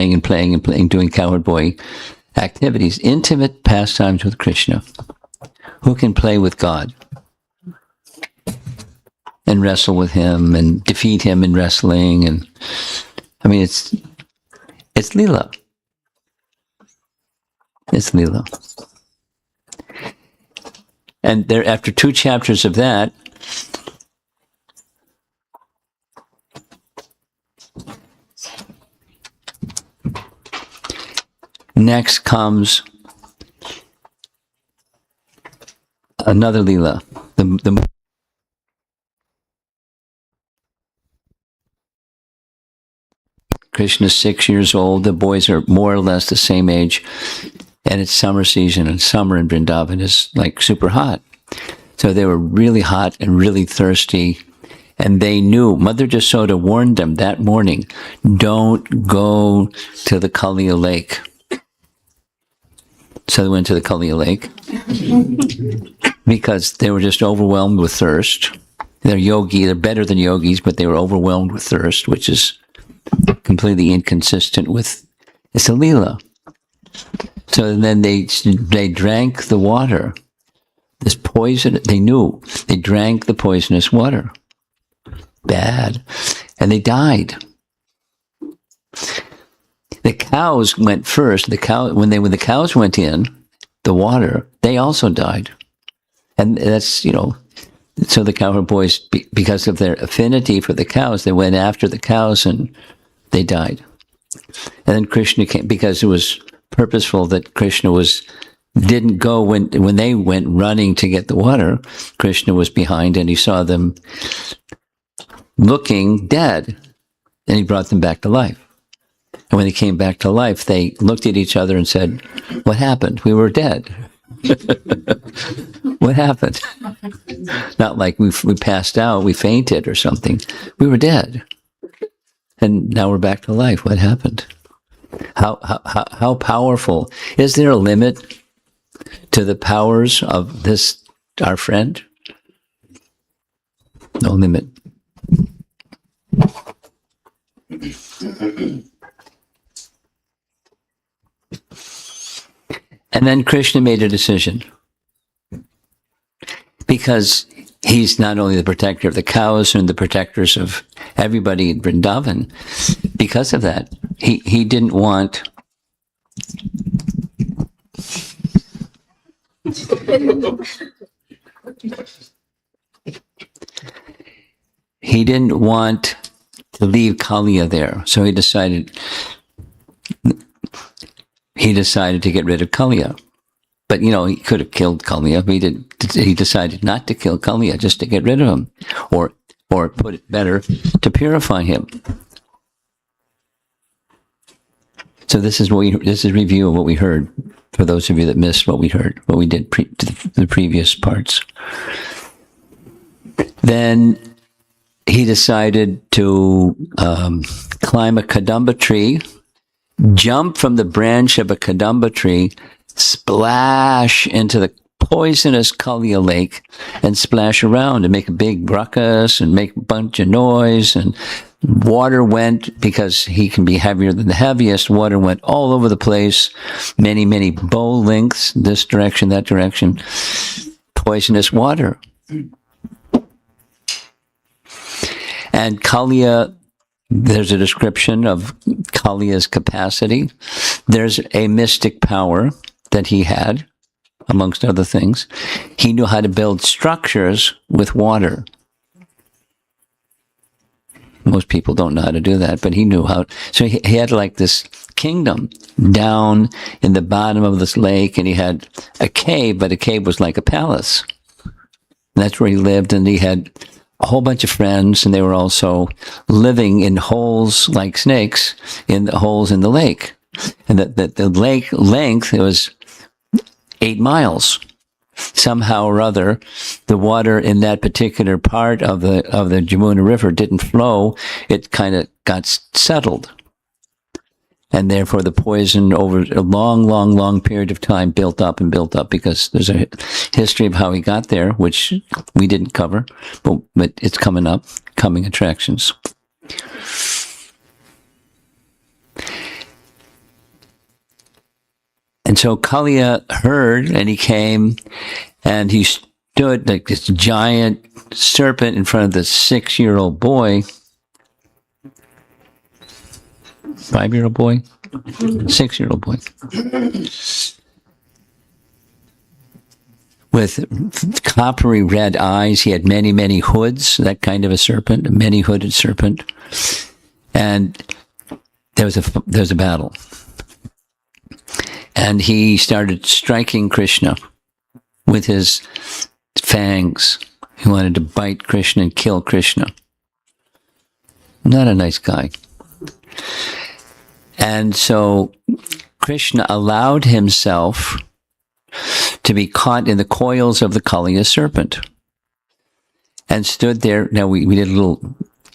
and playing and playing, doing cowherd boy activities, intimate pastimes with Krishna. Who can play with God and wrestle with him and defeat him in wrestling? And I mean, it's Leela. It's Leela. And there, after 2 chapters of that, next comes another Leela. Krishna's 6 years old. The boys are more or less the same age. And it's summer season, and summer in Vrindavan is like super hot. So they were really hot and really thirsty. And they knew, Mother Jasoda warned them that morning, don't go to the Kaliya lake. So they went to the Kaliya lake because they were just overwhelmed with thirst. They're better than yogis, but they were overwhelmed with thirst, which is completely inconsistent with, it's a Leela. So then they drank the water, this poison, they knew, they drank the poisonous water. Bad. And they died. The cows went first. When the cows went in, the water, they also died. And that's, so the cowherd boys, because of their affinity for the cows, they went after the cows and they died. And then Krishna came, because it was purposeful that Krishna didn't go when they went running to get the water. Krishna was behind and he saw them looking dead, and he brought them back to life. And when they came back to life, they looked at each other and said, what happened? We were dead. What happened? Not like we passed out, we fainted or something. We were dead. And now we're back to life. What happened? How powerful? Is there a limit to the powers of this, our friend? No limit. And then Krishna made a decision. Because he's not only the protector of the cows and the protectors of everybody in Vrindavan, because of that, he didn't want to leave Kaliya there. So he decided to get rid of Kaliya. But, he could have killed Kaliya. He decided not to kill Kaliya, just to get rid of him. Or put it better, to purify him. So this is a review of what we heard, for those of you that missed what we heard, what we did the previous parts. Then he decided to climb a kadamba tree, jump from the branch of a kadamba tree, splash into the poisonous Kaliya lake, and splash around and make a big ruckus and make a bunch of noise. And water went, because he can be heavier than the heaviest, water went all over the place, many, many bow lengths, this direction, that direction, poisonous water. And Kaliya, there's a description of Kaliya's capacity. There's a mystic power that he had, amongst other things. He knew how to build structures with water. Most people don't know how to do that, but he knew how. So he had like this kingdom down in the bottom of this lake, and he had a cave, but a cave was like a palace. And that's where he lived, and he had a whole bunch of friends, and they were also living in holes like snakes, in the holes in the lake. And the lake length, it was 8 miles. Somehow or other, the water in that particular part of the Jamuna River didn't flow. It kind of got settled. And therefore the poison over a long, long, long period of time built up and built up, because there's a history of how he got there, which we didn't cover, but it's coming up, coming attractions. And so Kaliya heard, and he came, and he stood like this giant serpent in front of the 6-year-old boy. 5-year-old boy? 6-year-old boy. With coppery red eyes. He had many, many hoods, that kind of a serpent, a many-hooded serpent. And there was a battle. And he started striking Krishna with his fangs. He wanted to bite Krishna and kill Krishna. Not a nice guy. And so Krishna allowed himself to be caught in the coils of the Kaliya serpent and stood there. Now, we did a little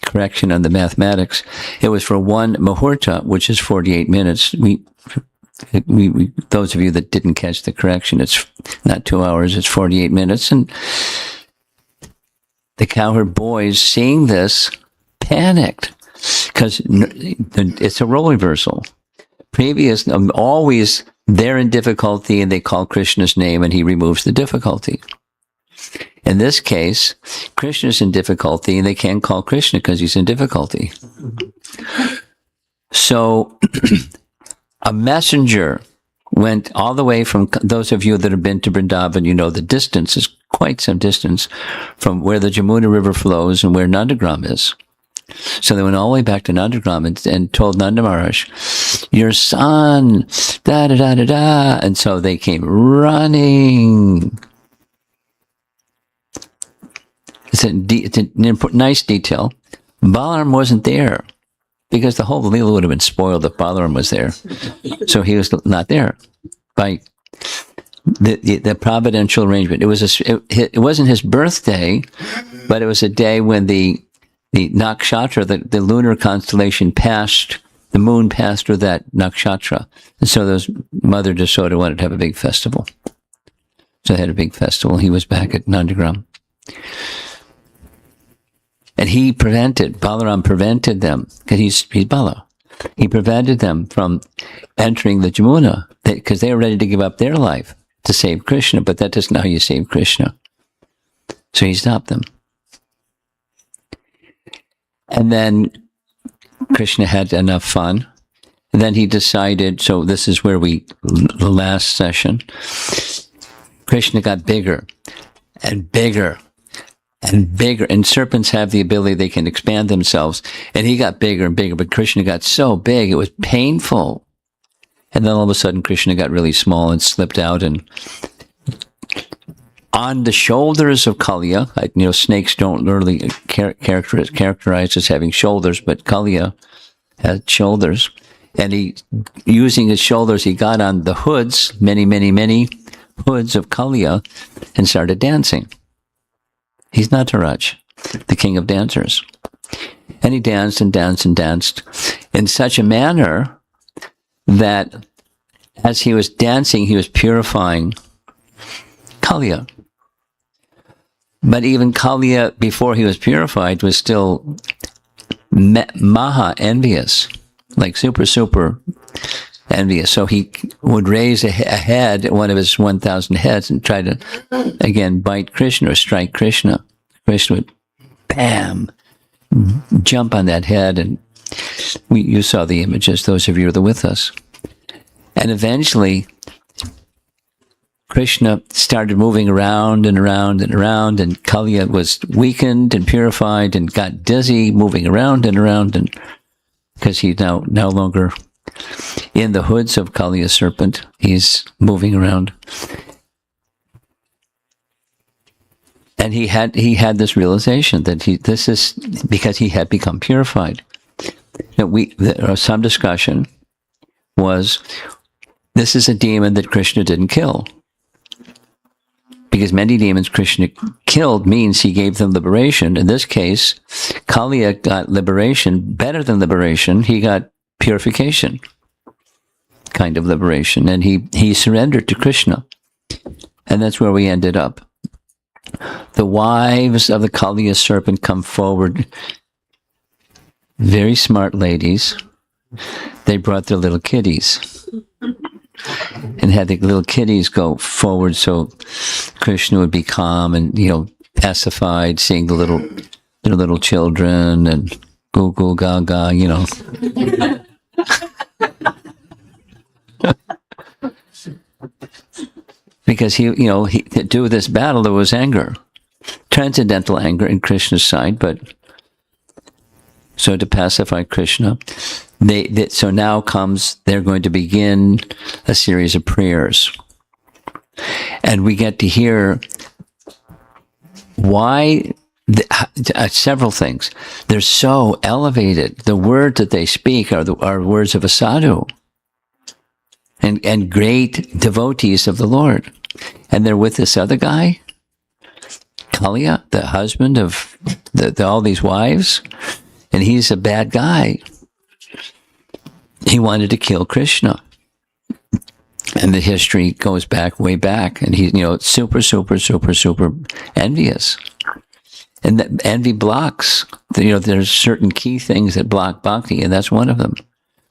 correction on the mathematics. It was for 1 muhurta, which is 48 minutes. We those of you that didn't catch the correction, it's not 2 hours, it's 48 minutes. And the cowherd boys, seeing this, panicked because it's a role reversal. Previous, always they're in difficulty and they call Krishna's name and he removes the difficulty. In this case, Krishna's in difficulty and they can't call Krishna because he's in difficulty. So a messenger went all the way from, those of you that have been to Vrindavan, you know the distance is quite some distance from where the Jamuna River flows and where Nandagram is. So they went all the way back to Nandagram and told Nanda Maharaj, your son, da-da-da-da-da. And so they came running. It's a nice detail. Balaram wasn't there because the whole Leela would have been spoiled if Balaram was there. So he was not there by the providential arrangement. It wasn't his birthday, but it was a day when the nakshatra, the lunar constellation passed, the moon passed through that nakshatra. And so Mother Jasoda wanted to have a big festival. So they had a big festival. He was back at Nandagram. And Balaram prevented them, because he's Bala. He prevented them from entering the Jamuna, because they were ready to give up their life to save Krishna, but that isn't how you save Krishna. So he stopped them. And then Krishna had enough fun. And then he decided, so this is where the last session, Krishna got bigger and bigger and bigger. And serpents have the ability, they can expand themselves. And he got bigger and bigger, but Krishna got so big, it was painful. And then all of a sudden, Krishna got really small and slipped out. And on the shoulders of Kaliya, snakes don't really characterize as having shoulders, but Kaliya had shoulders. And using his shoulders, he got on the hoods, many, many, many hoods of Kaliya, and started dancing. He's Nataraj, the king of dancers. And he danced and danced and danced in such a manner that as he was dancing, he was purifying Kaliya. But even Kaliya, before he was purified, was still maha envious, like super envious. So he would raise a head, one of his 1,000 heads, and try to, again, bite Krishna or strike Krishna. Krishna would, bam, jump on that head. And you saw the images, those of you that were with us. And eventually, Krishna started moving around and around and around, and Kaliya was weakened and purified and got dizzy, moving around and around, and because he's now no longer in the hoods of Kaliya serpent, he's moving around. And he had this realization that this is because he had become purified. Some discussion was, this is a demon that Krishna didn't kill. Because many demons Krishna killed means he gave them liberation. In this case, Kaliya got liberation, better than liberation. He got purification, kind of liberation. And he surrendered to Krishna. And that's where we ended up. The wives of the Kaliya serpent come forward. Very smart ladies. They brought their little kitties. and had the little kitties go forward so Krishna would be calm and, pacified, seeing the little children and goo goo gaga, Because to do this battle, there was anger, transcendental anger in Krishna's side, but so to pacify Krishna, so now they're going to begin a series of prayers. And we get to hear why, several things. They're so elevated. The words that they speak are words of a sadhu and great devotees of the Lord. And they're with this other guy, Kaliya, the husband of all these wives, and he's a bad guy. He wanted to kill Krishna. And the history goes way back, and he's, super, super, super, super envious. And that envy blocks, there's certain key things that block bhakti, and that's one of them.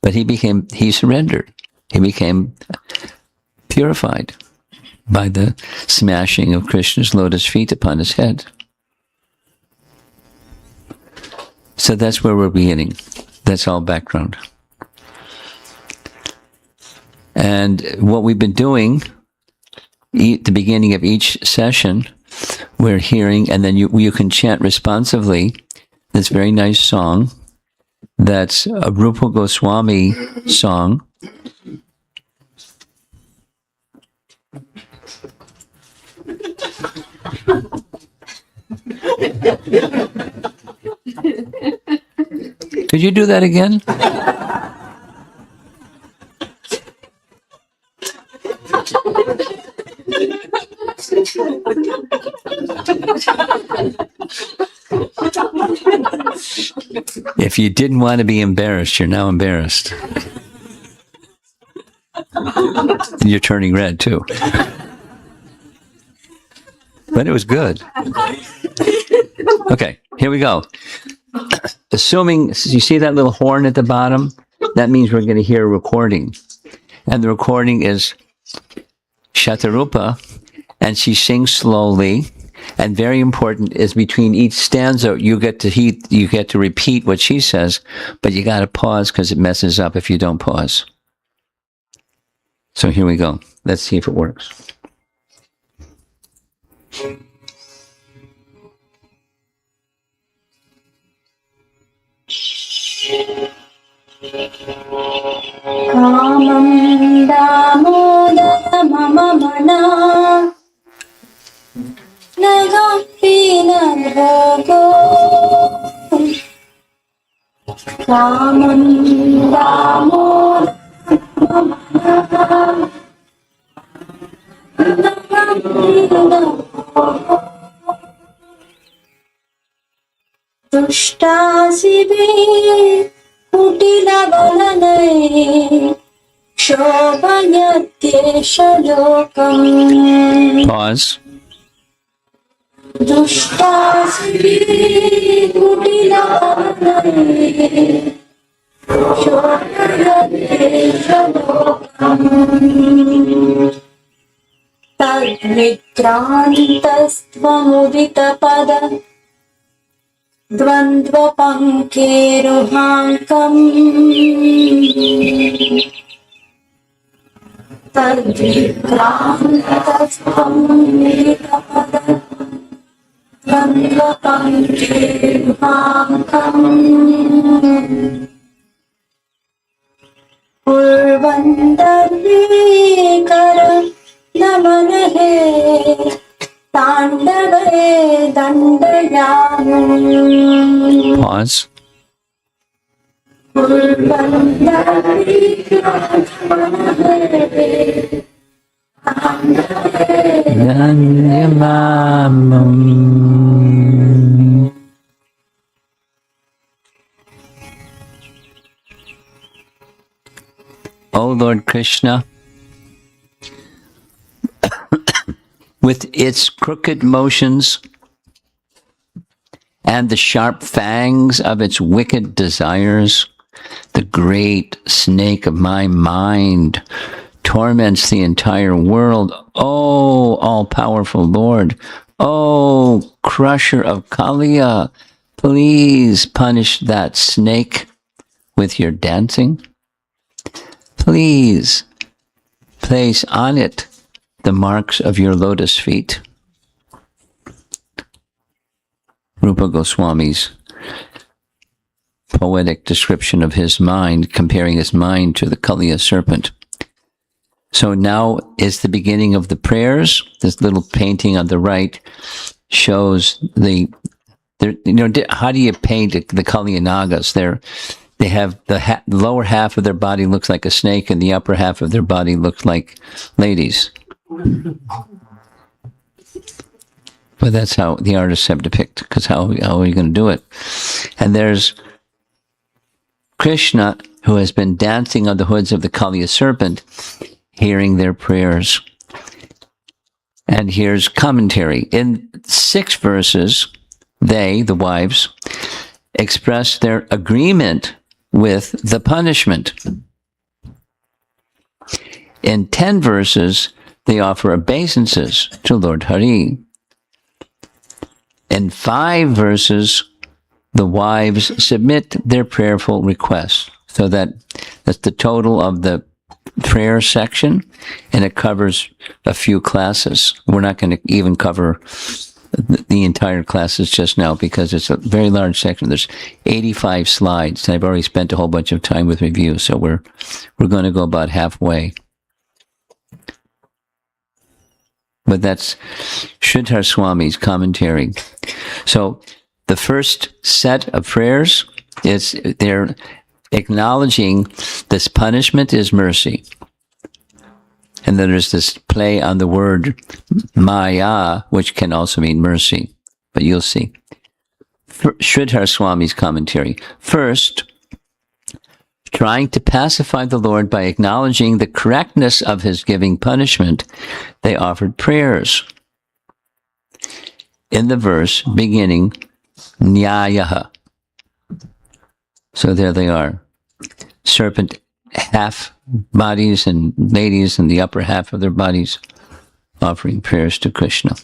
But he surrendered. He became purified by the smashing of Krishna's lotus feet upon his head. So that's where we're beginning. That's all background. And what we've been doing, at the beginning of each session, we're hearing, and then you can chant responsively this very nice song. That's a Rupa Goswami song. Could you do that again? If you didn't want to be embarrassed, you're now embarrassed. And you're turning red too. But it was good. Okay, here we go. Assuming, you see that little horn at the bottom? That means we're going to hear a recording. And the recording is Shatarupa, and she sings slowly. And very important is between each stanza, you get to repeat what she says, but you got to pause because it messes up if you don't pause. So here we go. Let's see if it works. Kamam damodara mama mana Nagampi nabhogo Kamam damodara mama mana Nagampi nabhogo Dushtasibhi Kutilabalanai Shobhayatyesha lokam. Pause. Dushtasibhi Kutilabalanai Shobhayatyesha lokam. Tadvikrantastvamuditada Dvandva pankeruhankam Tadvikrantasvam nitapada Dvandva pankeruhankam Purvandarvikara namanahe Tandave dandayam. Pause. O Lord Krishna, with its crooked motions and the sharp fangs of its wicked desires, the great snake of my mind torments the entire world. Oh, all-powerful Lord. Oh, crusher of Kaliya, please punish that snake with your dancing. Please place on it the marks of your lotus feet. Rupa Goswami's poetic description of his mind, comparing his mind to the Kaliya serpent. So now is the beginning of the prayers. This little painting on the right shows how do you paint the Kaliya Nagas? They have the lower half of their body looks like a snake, and the upper half of their body looks like ladies. But that's how the artists have depicted, because how are you going to do it? And there's Krishna, who has been dancing on the hoods of the Kaliya serpent, hearing their prayers. And here's commentary. In 6 verses, they, the wives, express their agreement with the punishment. In 10 verses, they offer obeisances to Lord Hari. In 5 verses, the wives submit their prayerful requests. So that's the total of the prayer section, and it covers a few classes. We're not going to even cover the entire classes just now because it's a very large section. There's 85 slides, and I've already spent a whole bunch of time with review, so we're going to go about halfway. But that's Sridhar Swami's commentary. So the first set of prayers is they're acknowledging this punishment is mercy. And then there's this play on the word Maya, which can also mean mercy. But you'll see. Sridhar Swami's commentary. First, trying to pacify the Lord by acknowledging the correctness of his giving punishment, they offered prayers. In the verse beginning, Nyayaha. So there they are. Serpent half bodies and ladies in the upper half of their bodies offering prayers to Krishna.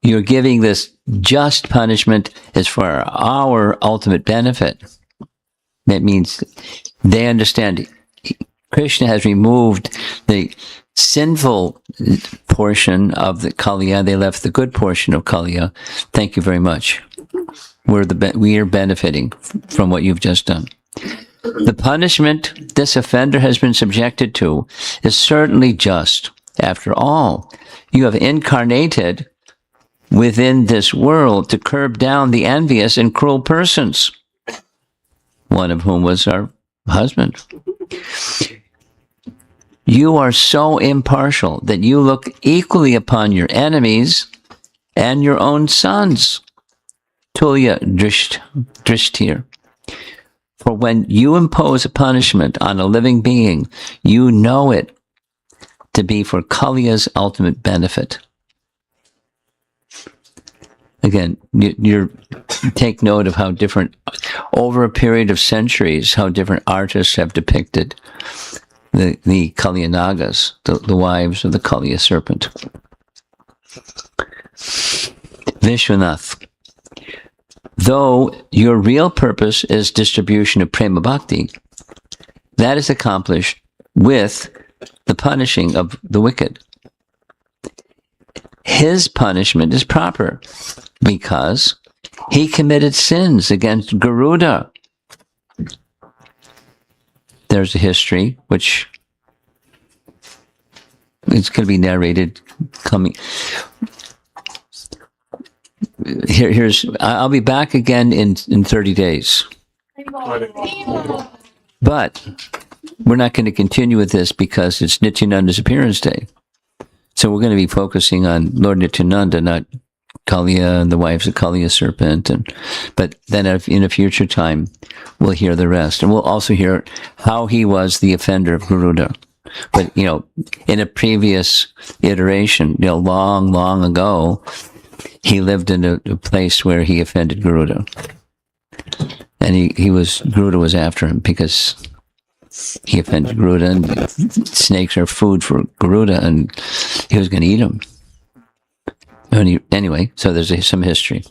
You're giving this just punishment is for our ultimate benefit. That means they understand Krishna has removed the sinful portion of the Kaliya. They left the good portion of Kaliya. Thank you very much. We are benefiting from what you've just done. The punishment this offender has been subjected to is certainly just. After all, you have incarnated within this world to curb down the envious and cruel persons, one of whom was our husband. You are so impartial that you look equally upon your enemies and your own sons. Tulya Drishtir. For when you impose a punishment on a living being, you know it to be for Kaliya's ultimate benefit. Again, you take note of how different, over a period of centuries, how different artists have depicted the Kaliya Nagas, the wives of the Kaliya serpent. Vishwanath. Though your real purpose is distribution of prema bhakti, that is accomplished with the punishing of the wicked. His punishment is proper because he committed sins against Garuda. There's a history which it's going to be narrated coming. I'll be back again in 30 days. But we're not going to continue with this because it's Nityananda's appearance day. So we're going to be focusing on Lord Nityananda, not Kaliya and the wives of Kaliya serpent. But then in a future time, we'll hear the rest. And we'll also hear how he was the offender of Garuda. But, in a previous iteration, long, long ago, he lived in a place where he offended Garuda. And Garuda was after him because he offended Garuda, and snakes are food for Garuda, and he was going to eat them. Anyway, so there's some history.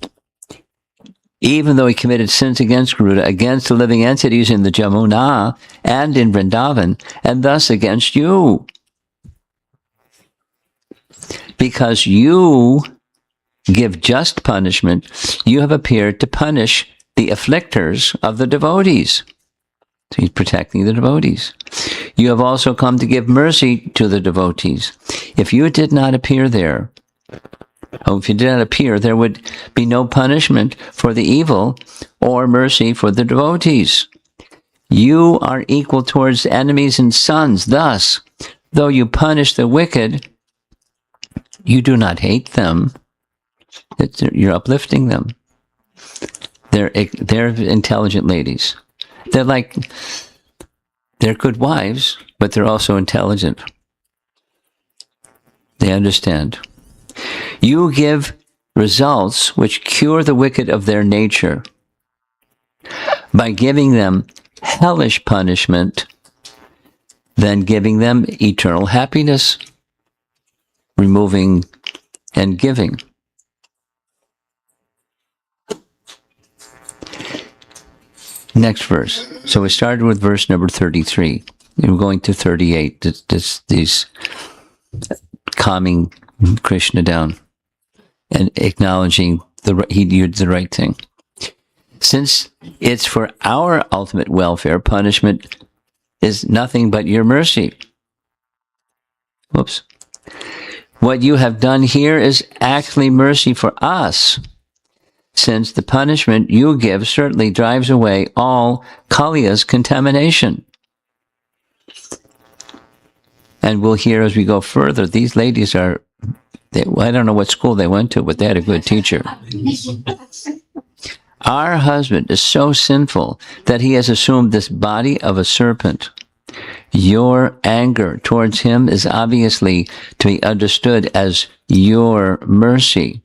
Even though he committed sins against Garuda, against the living entities in the Jamuna and in Vrindavan, and thus against you. Because you give just punishment, you have appeared to punish the afflictors of the devotees. So he's protecting the devotees. You have also come to give mercy to the devotees. If you did not appear there, if you did not appear, there would be no punishment for the evil or mercy for the devotees. You are equal towards enemies and sons. Thus, though you punish the wicked, you do not hate them. You're uplifting them. They're intelligent ladies. They're good wives, but they're also intelligent. They understand. You give results which cure the wicked of their nature by giving them hellish punishment, then giving them eternal happiness, removing and giving. Next verse. So we started with verse number 33. We're going to 38. These calming Krishna down and acknowledging he did the right thing. Since it's for our ultimate welfare, punishment is nothing but your mercy. Whoops. What you have done here is actually mercy for us, since the punishment you give certainly drives away all Kaliya's contamination. And we'll hear as we go further, these ladies I don't know what school they went to, but they had a good teacher. Our husband is so sinful that he has assumed this body of a serpent. Your anger towards him is obviously to be understood as your mercy.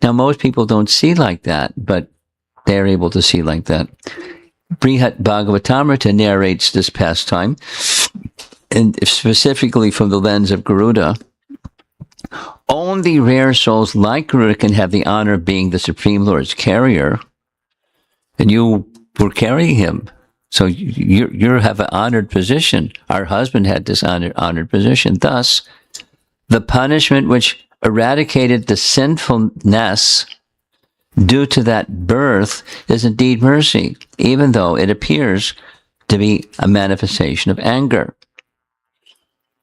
Now, most people don't see like that, but they're able to see like that. Brihat Bhagavatamrita narrates this pastime, and specifically from the lens of Garuda. Only rare souls like Garuda can have the honor of being the Supreme Lord's carrier, and you were carrying him. So you have an honored position. Our husband had this honored position. Thus, the punishment which eradicated the sinfulness due to that birth is indeed mercy, even though it appears to be a manifestation of anger.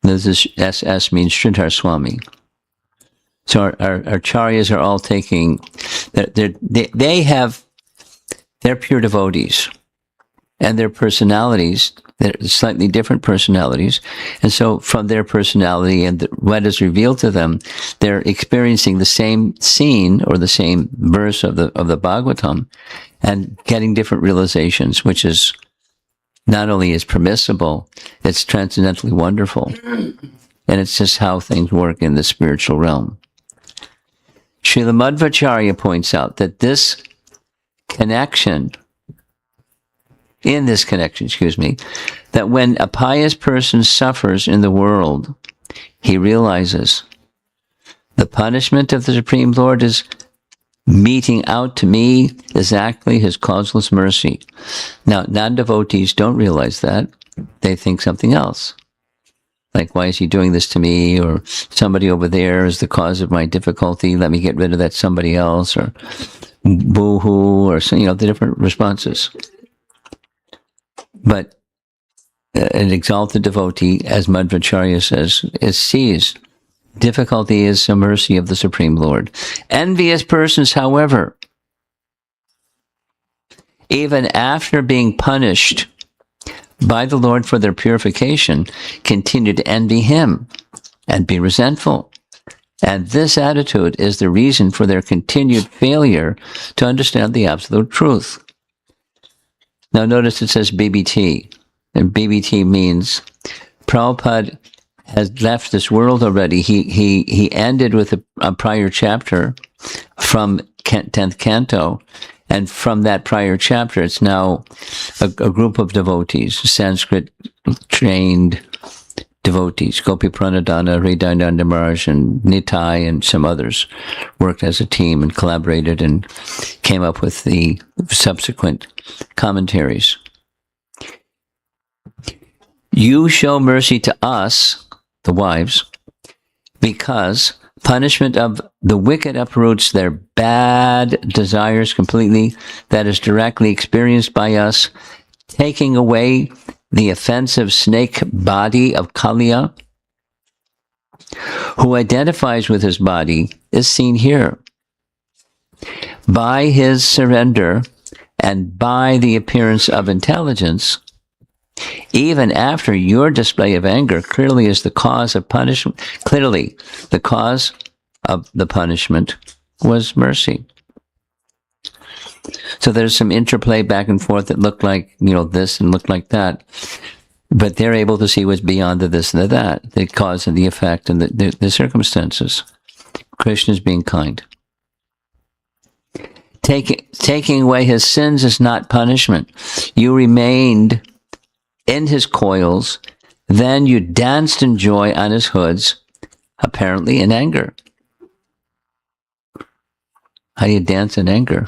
This is SS means Sridhar Swami. So our acharyas are all taking, they're pure devotees. And their personalities, they're slightly different personalities. And so from their personality and what is revealed to them, they're experiencing the same scene or the same verse of the Bhagavatam and getting different realizations, which is not only is permissible, it's transcendently wonderful. And it's just how things work in the spiritual realm. Srila Madhvacharya points out that this connection, that when a pious person suffers in the world, he realizes the punishment of the Supreme Lord is meting out to me exactly his causeless mercy. Now, non-devotees don't realize that. They think something else. Like, why is he doing this to me? Or somebody over there is the cause of my difficulty. Let me get rid of that somebody else. Or boo-hoo, or the different responses. But an exalted devotee, as Madhvacharya says, sees difficulty is a mercy of the Supreme Lord. Envious persons, however, even after being punished by the Lord for their purification, continue to envy him and be resentful. And this attitude is the reason for their continued failure to understand the absolute truth. Now notice it says BBT, and BBT means Prabhupada has left this world already. He ended with a prior chapter from 10th canto, And from that prior chapter, it's now a group of devotees, Sanskrit-trained devotees, Gopi Pranadhana, Hridayananda Maharaj, and Nitai, and some others worked as a team and collaborated and came up with the subsequent commentaries. You show mercy to us, the wives, because punishment of the wicked uproots their bad desires completely, that is directly experienced by us, taking away the offensive snake body of Kaliya, who identifies with his body, is seen here. By his surrender and by the appearance of intelligence, even after your display of anger clearly is the cause of punishment, clearly the cause of the punishment was mercy. So there's some interplay back and forth that looked like, this and looked like that. But they're able to see what's beyond the this and the that, the cause and the effect and the circumstances. Krishna is being kind. Taking away his sins is not punishment. You remained in his coils, then you danced in joy on his hoods, apparently in anger. How do you dance in anger?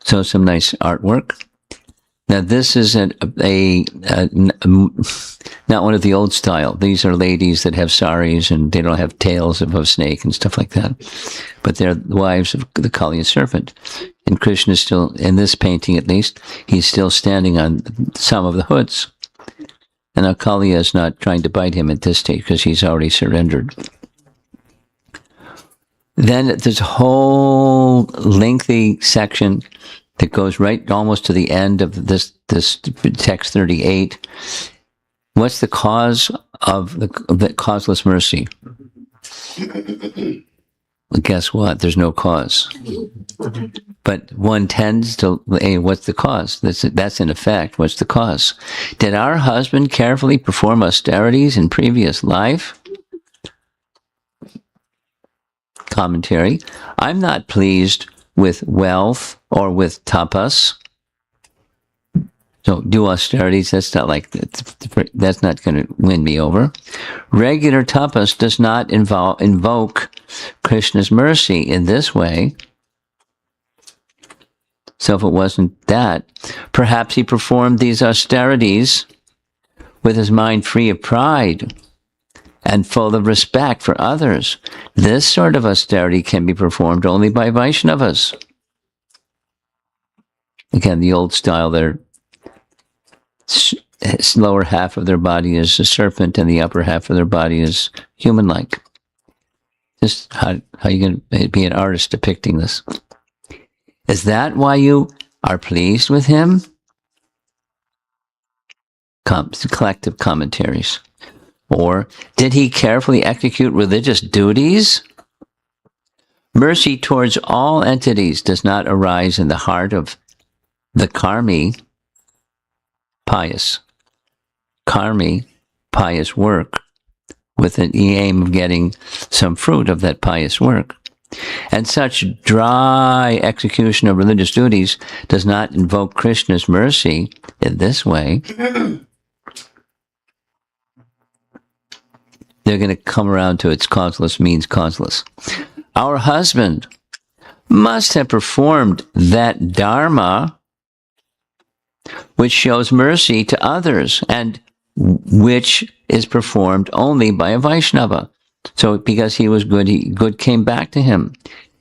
So some nice artwork. Now this is not one of the old style. These are ladies that have saris and they don't have tails of a snake and stuff like that. But they're the wives of the Kaliya serpent. And Krishna is still, in this painting at least, he's still standing on some of the hoods. And now Kaliya is not trying to bite him at this stage because he's already surrendered. Then there's a whole lengthy section that goes right almost to the end of this text 38. What's the cause of the causeless mercy? Well, guess what? There's no cause. But one tends to, hey, what's the cause? That's in effect, what's the cause? Did our husband carefully perform austerities in previous life? Commentary. I'm not pleased with wealth or with tapas. So do austerities, that's not going to win me over. Regular tapas does not invoke Krishna's mercy in this way. So if it wasn't that, perhaps he performed these austerities with his mind free of pride and full of respect for others. This sort of austerity can be performed only by Vaishnavas. Again, the old style there. Its lower half of their body is a serpent and the upper half of their body is human-like. Just how are you going to be an artist depicting this? Is that why you are pleased with him? Collective commentaries. Or, did he carefully execute religious duties? Mercy towards all entities does not arise in the heart of the karmi, pious work, with the aim of getting some fruit of that pious work. And such dry execution of religious duties does not invoke Krishna's mercy in this way. They're going to come around to its causeless means causeless. Our husband must have performed that dharma which shows mercy to others and which is performed only by a Vaishnava. So because he was good, good came back to him.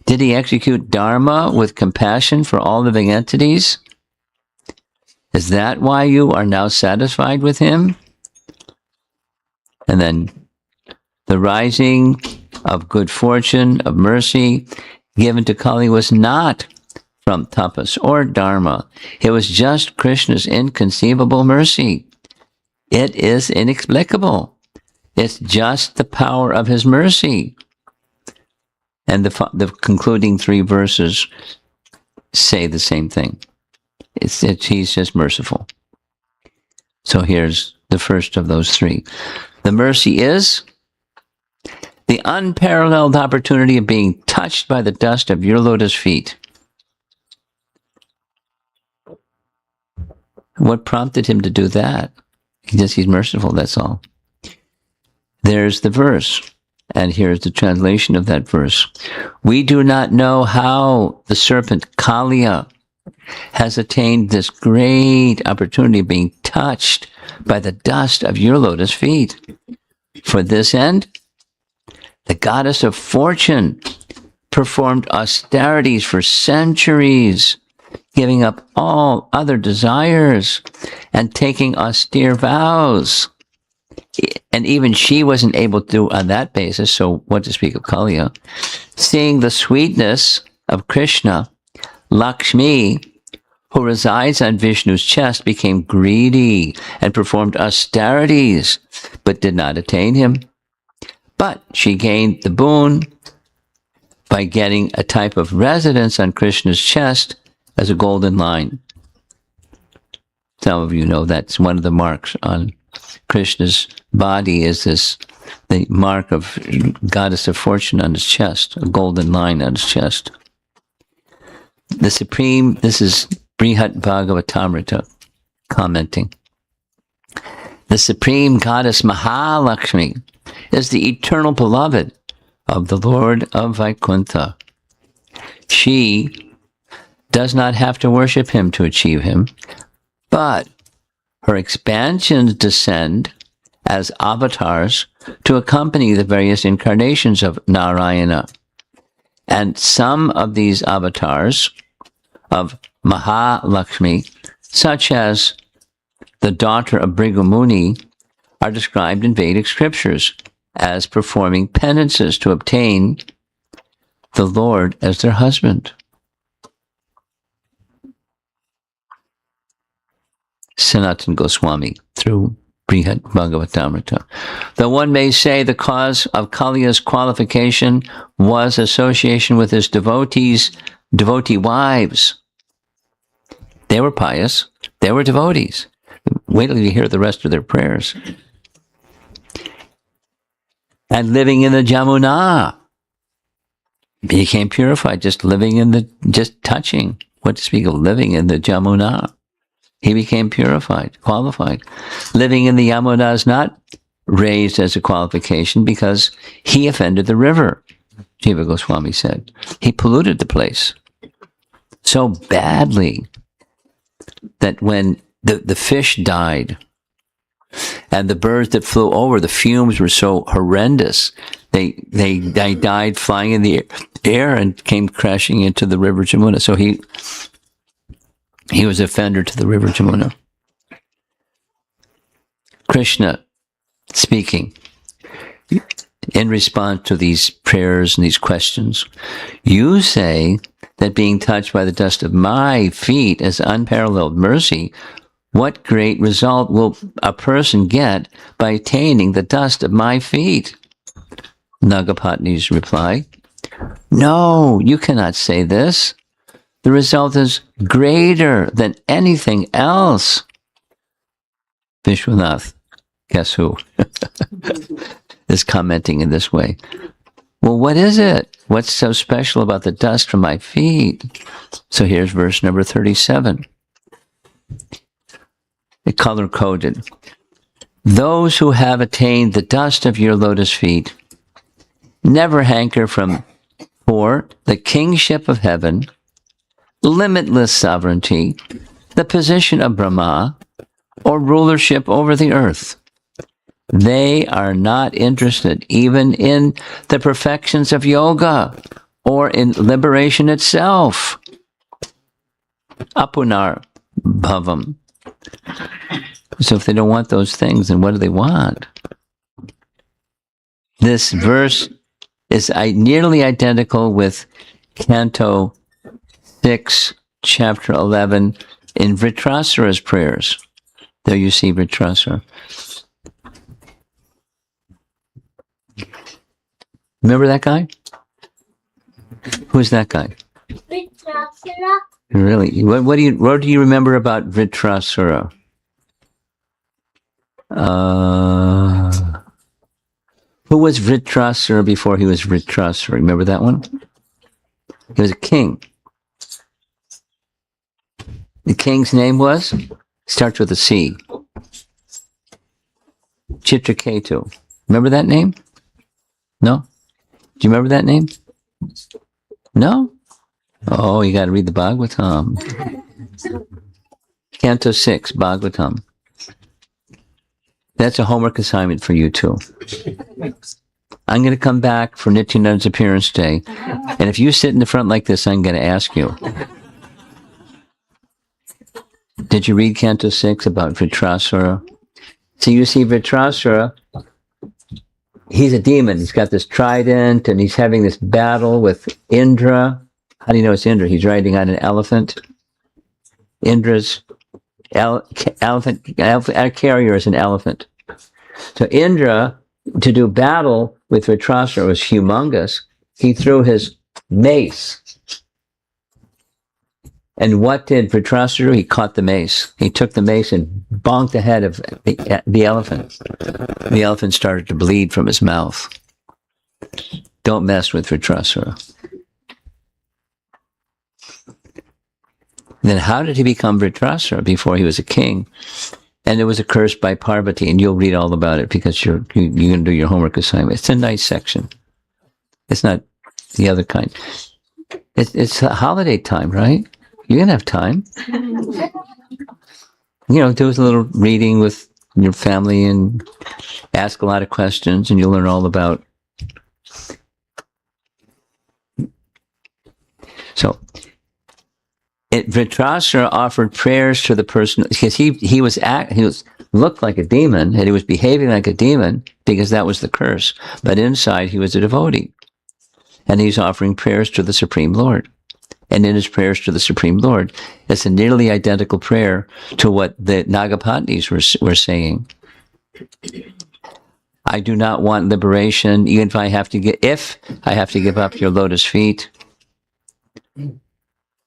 Did he execute dharma with compassion for all living entities? Is that why you are now satisfied with him? And then the rising of good fortune, of mercy, given to Kali was not from tapas or dharma. It was just Krishna's inconceivable mercy. It is inexplicable. It's just the power of his mercy. And the concluding 3 verses say the same thing. He's just merciful. So here's the first of those 3. The mercy is the unparalleled opportunity of being touched by the dust of your lotus feet. What prompted him to do that? He's merciful, that's all. There's the verse, and here's the translation of that verse. We do not know how the serpent Kaliya has attained this great opportunity of being touched by the dust of your lotus feet. For this end, the goddess of fortune performed austerities for centuries, giving up all other desires and taking austere vows. And even she wasn't able to do on that basis, so what to speak of Kaliya. Seeing the sweetness of Krishna, Lakshmi, who resides on Vishnu's chest, became greedy and performed austerities, but did not attain him. But she gained the boon by getting a type of residence on Krishna's chest as a golden line. Some of you know that's one of the marks on Krishna's body is the mark of goddess of fortune on his chest, a golden line on his chest. This is Brihat Bhagavatamrita commenting. The supreme goddess Mahalakshmi is the eternal beloved of the Lord of Vaikuntha. She does not have to worship him to achieve him, but her expansions descend as avatars to accompany the various incarnations of Narayana. And some of these avatars of Mahalakshmi, such as the daughter of Bhrigu Muni, are described in Vedic scriptures as performing penances to obtain the Lord as their husband. Sanatana Goswami through Brihat Bhagavatamrita. Though one may say the cause of Kaliya's qualification was association with his devotee wives. They were pious. They were devotees. Wait till you hear the rest of their prayers. And living in the Jamuna. He became purified just touching. What to speak of living in the Jamuna. He became purified, qualified. Living in the Yamuna is not raised as a qualification because he offended the river, Jiva Goswami said. He polluted the place so badly that when the fish died and the birds that flew over, the fumes were so horrendous, they died flying in the air and came crashing into the river Jamuna. So he was offender to the river Jamuna. Krishna speaking in response to these prayers and these questions. You say that being touched by the dust of my feet is unparalleled mercy. What great result will a person get by attaining the dust of my feet? Nagapatni's reply, no, you cannot say this. The result is greater than anything else. Vishwanath, guess who, is commenting in this way. Well, what is it? What's so special about the dust from my feet? So here's verse number 37. It color-coded. Those who have attained the dust of your lotus feet never hanker for the kingship of heaven, limitless sovereignty, the position of Brahma, or rulership over the earth. They are not interested even in the perfections of yoga or in liberation itself. Apunar bhavam. So if they don't want those things, then what do they want? This verse is nearly identical with Canto 6, chapter 11, in Vritrasura's prayers. There you see Vritrasura. Remember that guy? Who's that guy? Vritrasura. Really? What do you remember about Vritrasura? Who was Vritrasura before he was Vritrasura? Remember that one? He was a king. The king's name was? Starts with a C. Chitraketu. Remember that name? No? Do you remember that name? No? Oh, you got to read the Bhagavatam. Canto 6, Bhagavatam. That's a homework assignment for you too. I'm going to come back for Nityananda's appearance day, and if you sit in the front like this, I'm going to ask you. Did you read Canto 6 about Vritrasura? So you see Vritrasura, he's a demon. He's got this trident, and he's having this battle with Indra. How do you know it's Indra? He's riding on an elephant. Indra's elephant carrier is an elephant. So Indra, to do battle with Vritrasura, was humongous. He threw his mace. And what did Vritrasura do? He caught the mace. He took the mace and bonked the head of the elephant. The elephant started to bleed from his mouth. Don't mess with Vritrasura. Then how did he become Vritrasura before he was a king? And it was a curse by Parvati, and you'll read all about it because you're going to do your homework assignment. It's a nice section. It's not the other kind. It's a holiday time, right? You're going to have time. Do a little reading with your family and ask a lot of questions, and you'll learn all about. So, Vritrasura offered prayers to the person because he looked like a demon and he was behaving like a demon because that was the curse. But inside he was a devotee, and he's offering prayers to the Supreme Lord. And in his prayers to the Supreme Lord, it's a nearly identical prayer to what the Nagapatnis were saying. I do not want liberation, even if I have to give up your lotus feet.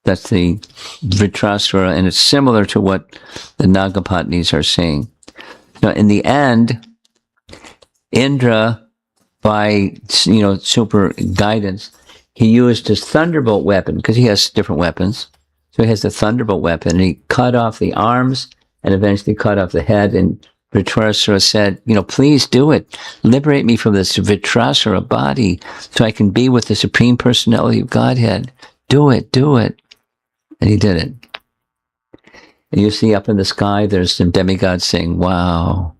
That's the Vritrasura, and it's similar to what the Nagapatnis are saying. Now, in the end, Indra, by super guidance, he used his thunderbolt weapon because he has different weapons. So he has the thunderbolt weapon, and he cut off the arms and eventually cut off the head. And Vritrasura said, please do it. Liberate me from this Vritrasura body so I can be with the Supreme Personality of Godhead. Do it, do it. And he did it. And you see up in the sky, there's some demigods saying, wow,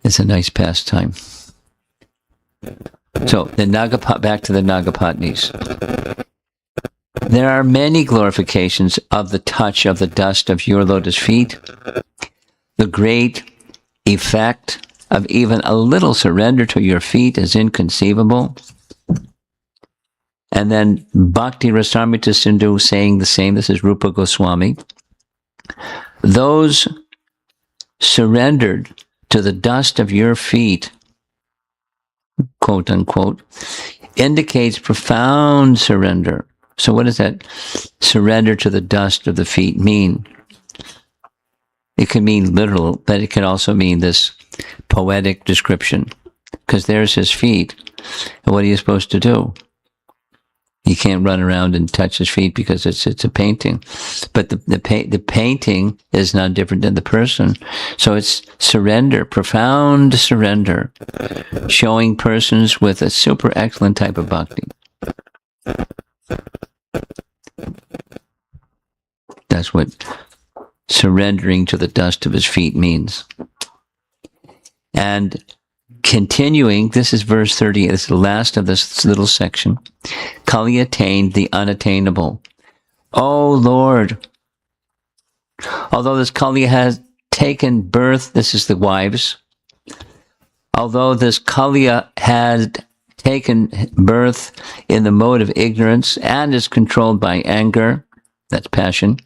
it's a nice pastime. So, back to the Nagapatnis. There are many glorifications of the touch of the dust of your lotus feet. The great effect of even a little surrender to your feet is inconceivable. And then Bhakti Rasamrita Sindhu saying the same. This is Rupa Goswami. Those surrendered to the dust of your feet, quote unquote, indicates profound surrender. So what does that surrender to the dust of the feet mean? It can mean literal, but it can also mean this poetic description. Because there's his feet. And what are you supposed to do? You can't run around and touch his feet because it's a painting. But the painting is not different than the person. So it's surrender, profound surrender, showing persons with a super excellent type of bhakti. That's what surrendering to the dust of his feet means. And continuing, this is verse 30, this is the last of this little section. Kali attained the unattainable. O Lord, although this Kali has taken birth, this is the wives, although this Kaliya had taken birth in the mode of ignorance and is controlled by anger, that's passion,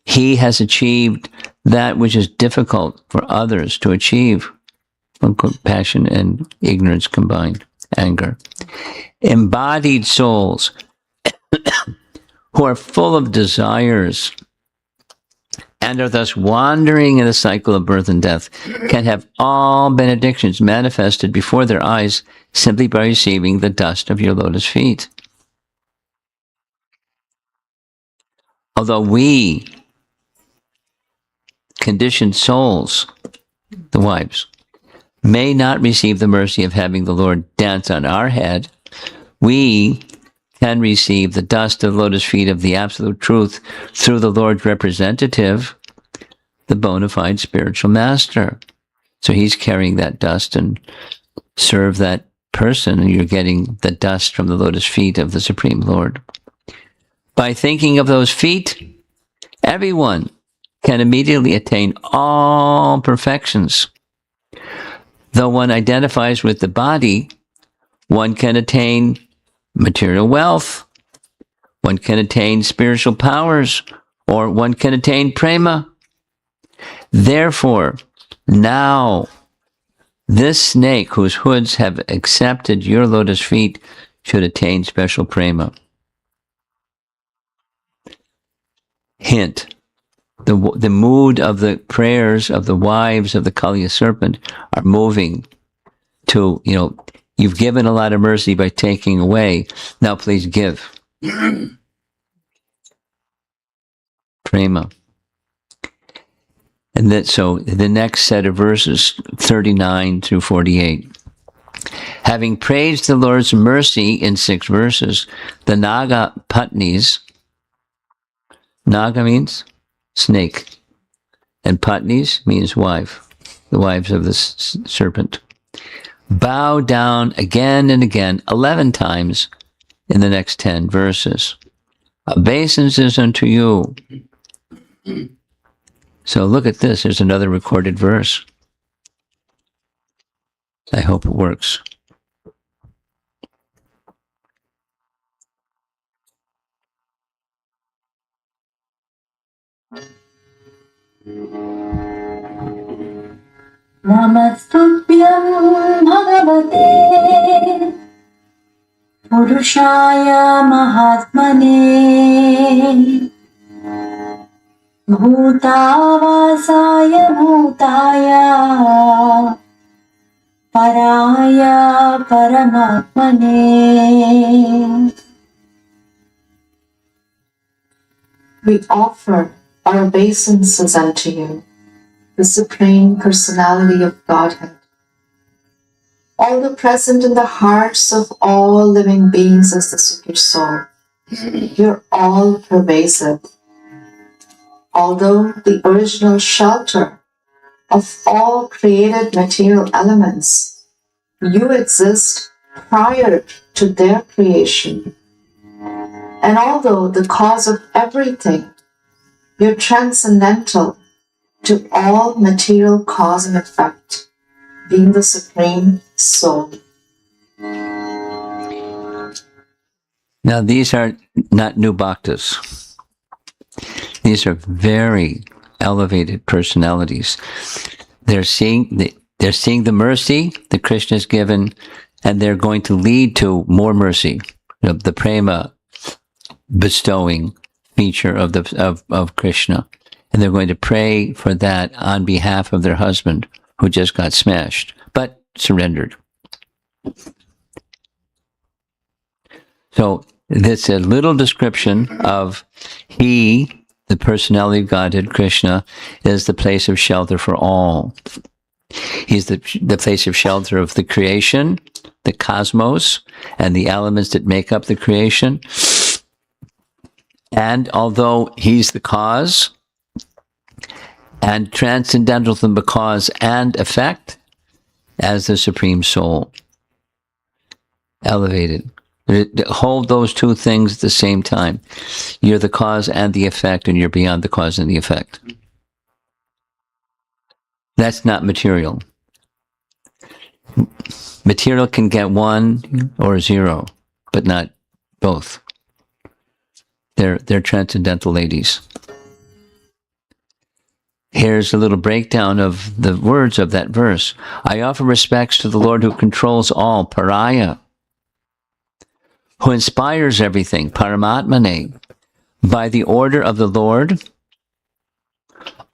he has achieved that which is difficult for others to achieve. Passion and ignorance combined, anger. Embodied souls who are full of desires and are thus wandering in the cycle of birth and death, can have all benedictions manifested before their eyes simply by receiving the dust of your lotus feet. Although we, conditioned souls, the wives, may not receive the mercy of having the Lord dance on our head, we can receive the dust of lotus feet of the absolute truth through the Lord's representative, the bona fide spiritual master. So he's carrying that dust and serve that person, and you're getting the dust from the lotus feet of the Supreme Lord. By thinking of those feet, everyone can immediately attain all perfections. Though one identifies with the body, one can attain material wealth, one can attain spiritual powers, or one can attain prema. Therefore, now, this snake whose hoods have accepted your lotus feet should attain special prema. Hint. The mood of the prayers of the wives of the Kaliya serpent are moving to, you've given a lot of mercy by taking away. Now please give. Prema. And so the next set of verses, 39 through 48. Having praised the Lord's mercy in 6 verses, the Naga Patnis, Naga means snake, and Patnis means wife, the wives of the serpent, bow down again and again, 11 times in the next 10 verses. Obeisances unto you. So look at this. There's another recorded verse. I hope it works. Namastubhyam Bhagavate Purushaya Mahatmane Bhutavasaya Bhutaya Paraya Paramatmane. We offer our obeisances unto you, the Supreme Personality of Godhead, all the present in the hearts of all living beings as the Super Soul. You're all pervasive. Although the original shelter of all created material elements, you exist prior to their creation. And although the cause of everything, you're transcendental to all material cause and effect, being the Supreme Soul. Now, these are not new bhaktas. These are very elevated personalities. They're seeing the mercy that Krishna has given, and they're going to lead to more mercy, the prema bestowing feature of Krishna. And they're going to pray for that on behalf of their husband, who just got smashed, but surrendered. So this is a little description of he, the personality of Godhead, Krishna, is the place of shelter for all. He's the place of shelter of the creation, the cosmos, and the elements that make up the creation. And although he's the cause, and transcendental from the cause and effect, as the Supreme Soul, elevated. Hold those two things at the same time. You're the cause and the effect, and you're beyond the cause and the effect. That's not material. Material can get 1 or 0, but not both. They're transcendental ladies. Here's a little breakdown of the words of that verse. I offer respects to the Lord who controls all, Paraya, who inspires everything, Paramatmane. By the order of the Lord,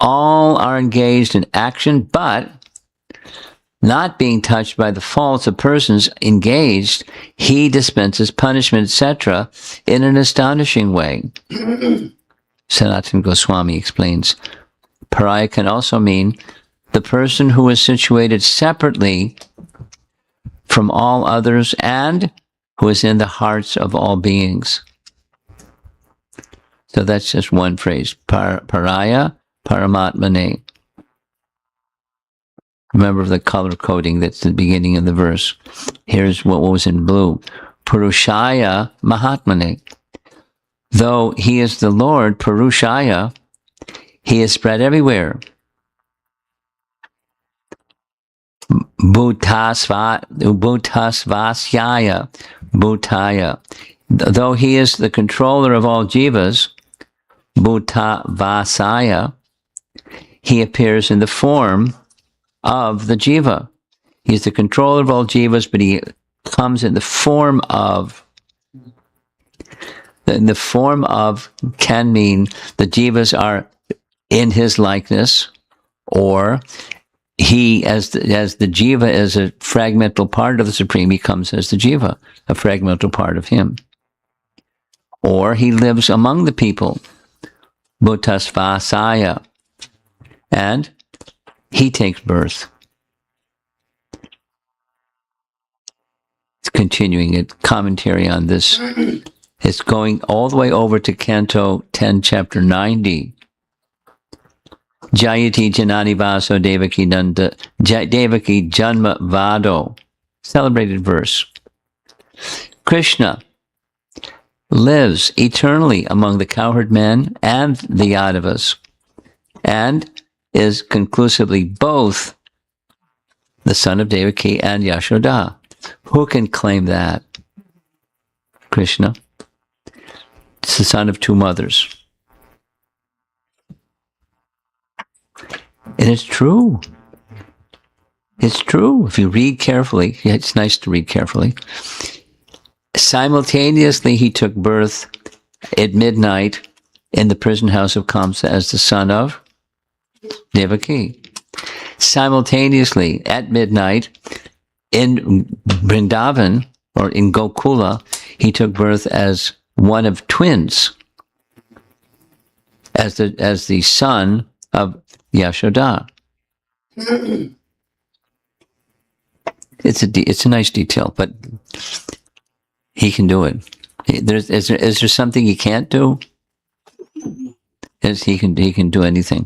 all are engaged in action, but not being touched by the faults of persons engaged, he dispenses punishment, etc., in an astonishing way. Sanatana Goswami explains, pariah can also mean the person who is situated separately from all others and who is in the hearts of all beings. So that's just one phrase, pariah paramatmane. Remember the color coding that's the beginning of the verse. Here's what was in blue. Purushaya Mahatmane. Though he is the Lord, Purushaya, he is spread everywhere. Bhutasvasyaya. Bhutaya. Though he is the controller of all jivas, Bhutavasaya, he appears in the form of the jiva. He's the controller of all jivas, but he comes in the form of. The form of can mean the jivas are in his likeness, or he, as the jiva is a fragmental part of the Supreme, he comes as the jiva, a fragmental part of him. Or he lives among the people, Bhutasvasaya, and he takes birth. It's continuing a commentary on this. It's going all the way over to Canto 10, Chapter 90. Jayati Janani Vaso Devaki Nanda Devaki Janma Vado. Celebrated verse. Krishna lives eternally among the cowherd men and the Yadavas, and is conclusively both the son of Devaki and Yashoda. Who can claim that? Krishna. It's the son of two mothers. And it's true. It's true. If you read carefully, it's nice to read carefully. Simultaneously, he took birth at midnight in the prison house of Kamsa as the son of Devaki. Simultaneously, at midnight, in Vrindavan, or in Gokula, he took birth as one of twins, as the son of Yashoda. It's a nice detail, but he can do it. Is there something he can't do? He can do anything.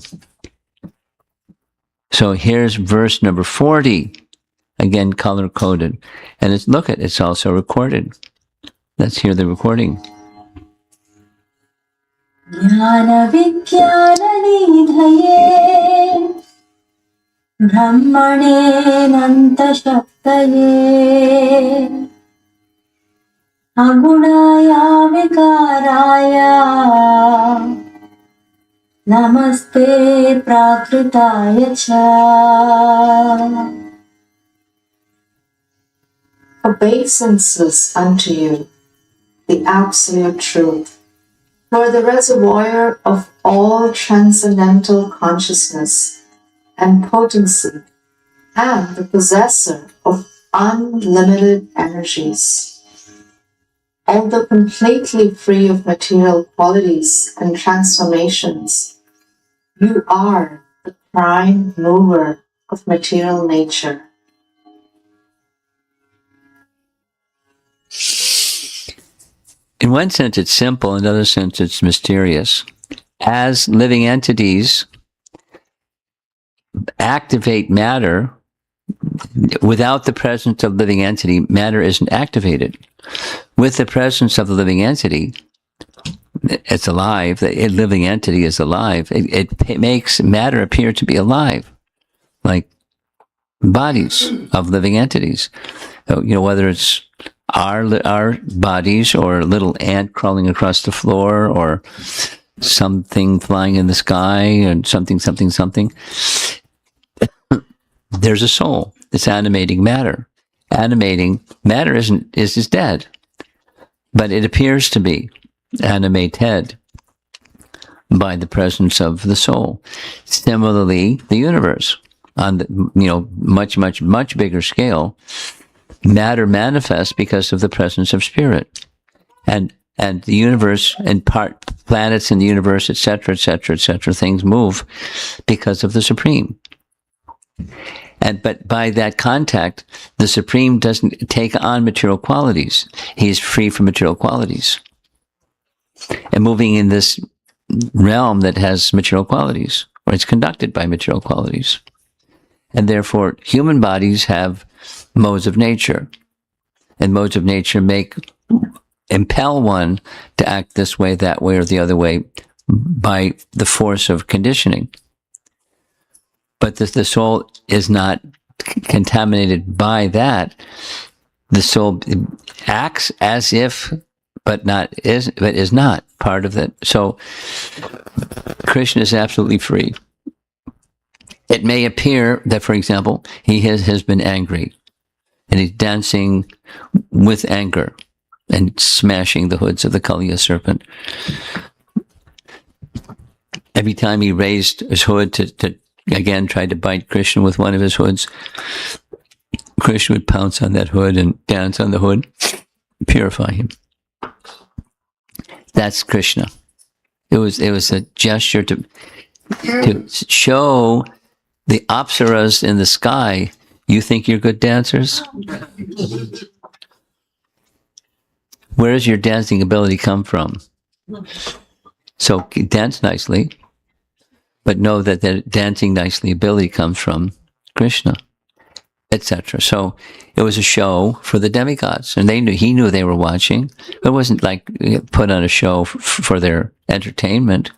So here's verse number 40, again color coded, and it's also recorded. Let's hear the recording. Jnana Vijnana Nidhaye Brahmane Nanta Shaktaye Agunaya Vikaraya Namaste Prakritaya Cha. Obeisances unto you, the absolute truth, for the reservoir of all transcendental consciousness and potency, and the possessor of unlimited energies. Although completely free of material qualities and transformations, you are the prime mover of material nature. In one sense, it's simple. In another sense, it's mysterious. As living entities activate matter, without the presence of living entity, matter isn't activated. With the presence of the living entity, it's alive. The living entity is alive. It makes matter appear to be alive, like bodies of living entities. Whether it's our bodies, or a little ant crawling across the floor, or something flying in the sky, and something. There's a soul that's animating matter. Animating matter is dead, but it appears to be animated. by the presence of the soul. Similarly, the universe, on the much bigger scale, matter manifests because of the presence of spirit, and the universe and planets in the universe, etc., things move because of the Supreme. But by that contact, the Supreme doesn't take on material qualities. He is free from material qualities, and moving in this realm that has material qualities, or it's conducted by material qualities. And therefore, human bodies have modes of nature, and modes of nature impel one to act this way, that way, or the other way by the force of conditioning. But the soul is not contaminated by that. The soul acts as if, but is not part of that. So Krishna is absolutely free. It may appear that, for example, he has been angry, and he's dancing with anger and smashing the hoods of the Kaliya serpent. Every time he raised his hood to again tried to bite Krishna with one of his hoods, Krishna would pounce on that hood and dance on the hood, purify him. That's Krishna. It was a gesture to show the apsaras in the sky, you think you're good dancers? Where does your dancing ability come from? So dance nicely, but know that the dancing nicely ability comes from Krishna, etc. So it was a show for the demigods, and he knew they were watching. It wasn't like put on a show for their entertainment.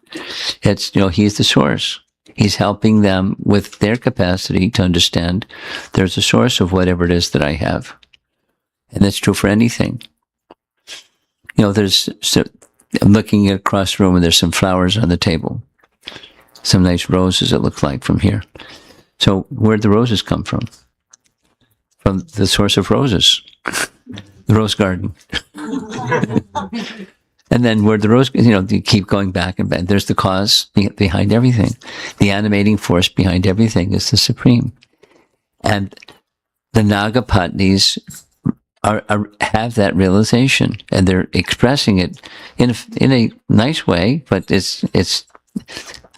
It's, he's the source. He's helping them with their capacity to understand there's a source of whatever it is that I have. And that's true for anything. I'm looking across the room and there's some flowers on the table. Some nice roses, it looked like, from here. So where'd the roses come from? From the source of roses, the rose garden. And then where the rose, you keep going back and back. There's the cause behind everything. The animating force behind everything is the Supreme. And the Nagapatnis have that realization, and they're expressing it in a nice way, but it's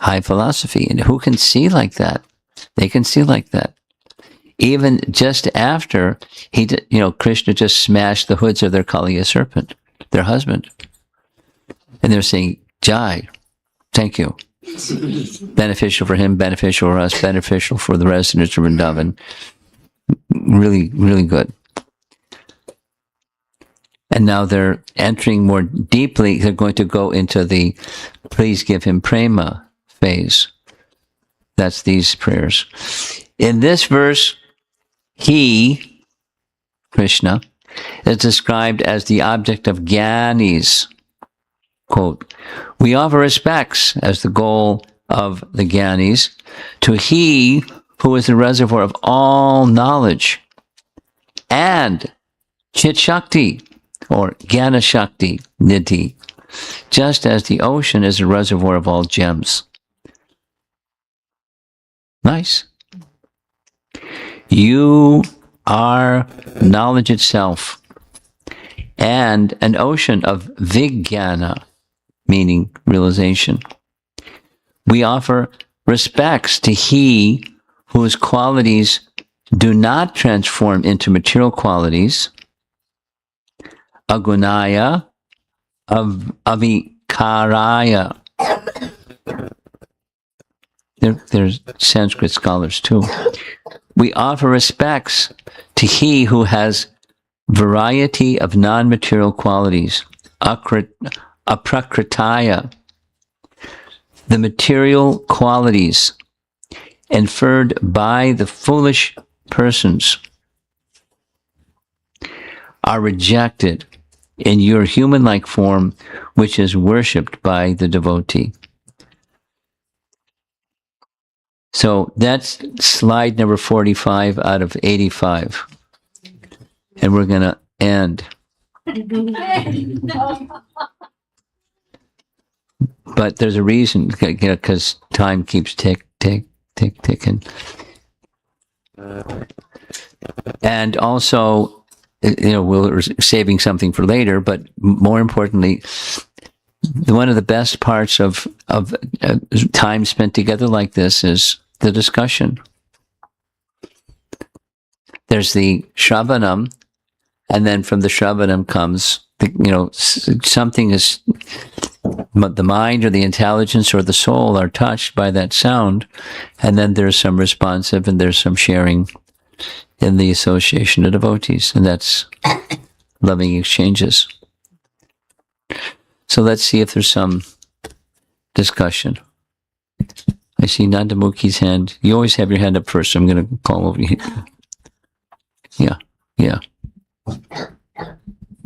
high philosophy. And who can see like that? They can see like that. Even just after Krishna just smashed the hoods of their Kaliya serpent, their husband. And they're saying, Jai, thank you. Beneficial for him, beneficial for us, beneficial for the residents of Vrindavan. Really, really good. And now they're entering more deeply. They're going to go into the please give him prema phase. That's these prayers. In this verse, he, Krishna, is described as the object of Gyanis. Quote, we offer respects as the goal of the Gyanis to he who is the reservoir of all knowledge, and Chit Shakti, or Jnana Shakti, Nidhi, just as the ocean is a reservoir of all gems. Nice. You are knowledge itself, and an ocean of Vijnana, meaning realization. We offer respects to he whose qualities do not transform into material qualities, agunaya, avikaraya. There's Sanskrit scholars too. We offer respects to he who has variety of non-material qualities, aprakritaya, the material qualities inferred by the foolish persons are rejected in your human-like form, which is worshipped by the devotee. So that's slide number 45 out of 85. And we're going to end. but there's a reason, because time keeps ticking. And also, we're saving something for later, but more importantly, one of the best parts of time spent together like this is the discussion. There's the Shravanam, and then from the Shravanam comes, something is, the mind or the intelligence or the soul are touched by that sound, and then there's some responsive and there's some sharing in the association of devotees, and that's loving exchanges. So let's see if there's some discussion. I see Nandamukhi's hand. You always have your hand up first, so I'm going to call over you. Yeah.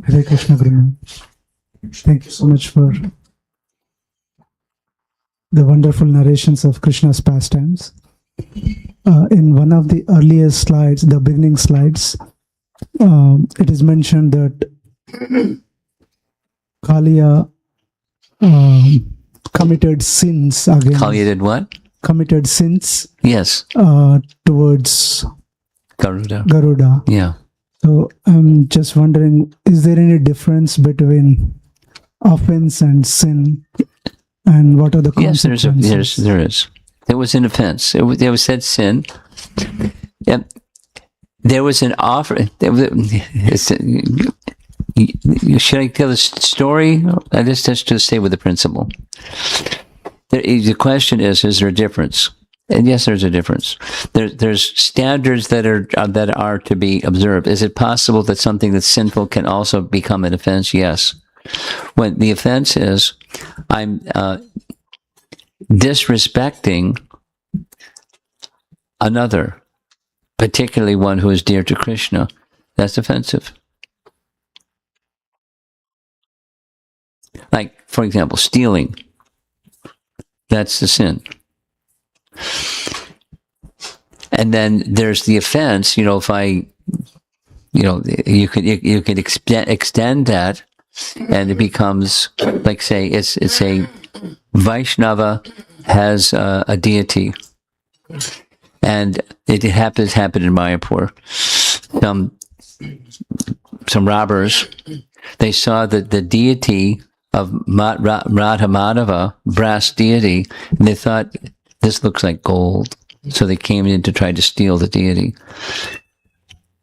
Hare Krishna, Guru. Thank you so much for the wonderful narrations of Krishna's pastimes. In one of the earliest slides, the beginning slides, it is mentioned that Kaliya committed sins against... Kaliya did what? Committed sins. Yes. Towards Garuda. Yeah. So I'm just wondering, is there any difference between offense and sin? And what are the consequences? Yes, there is. There was an offense. There was said sin. Yep. There was an offer. Should I tell the story? I just stay with the principle. The question is there a difference? And yes, there's a difference. There's standards that are to be observed. Is it possible that something that's sinful can also become an offense? Yes. When the offense is, I'm disrespecting another, particularly one who is dear to Krishna, that's offensive. Like, for example, stealing. That's the sin. And then there's the offense, if I, you could extend that, and it becomes, like, say, it's a Vaishnava has a deity, and it happened in Mayapur. Some robbers, they saw that the deity of Radha Madhava, brass deity, and they thought, this looks like gold. So they came in to try to steal the deity.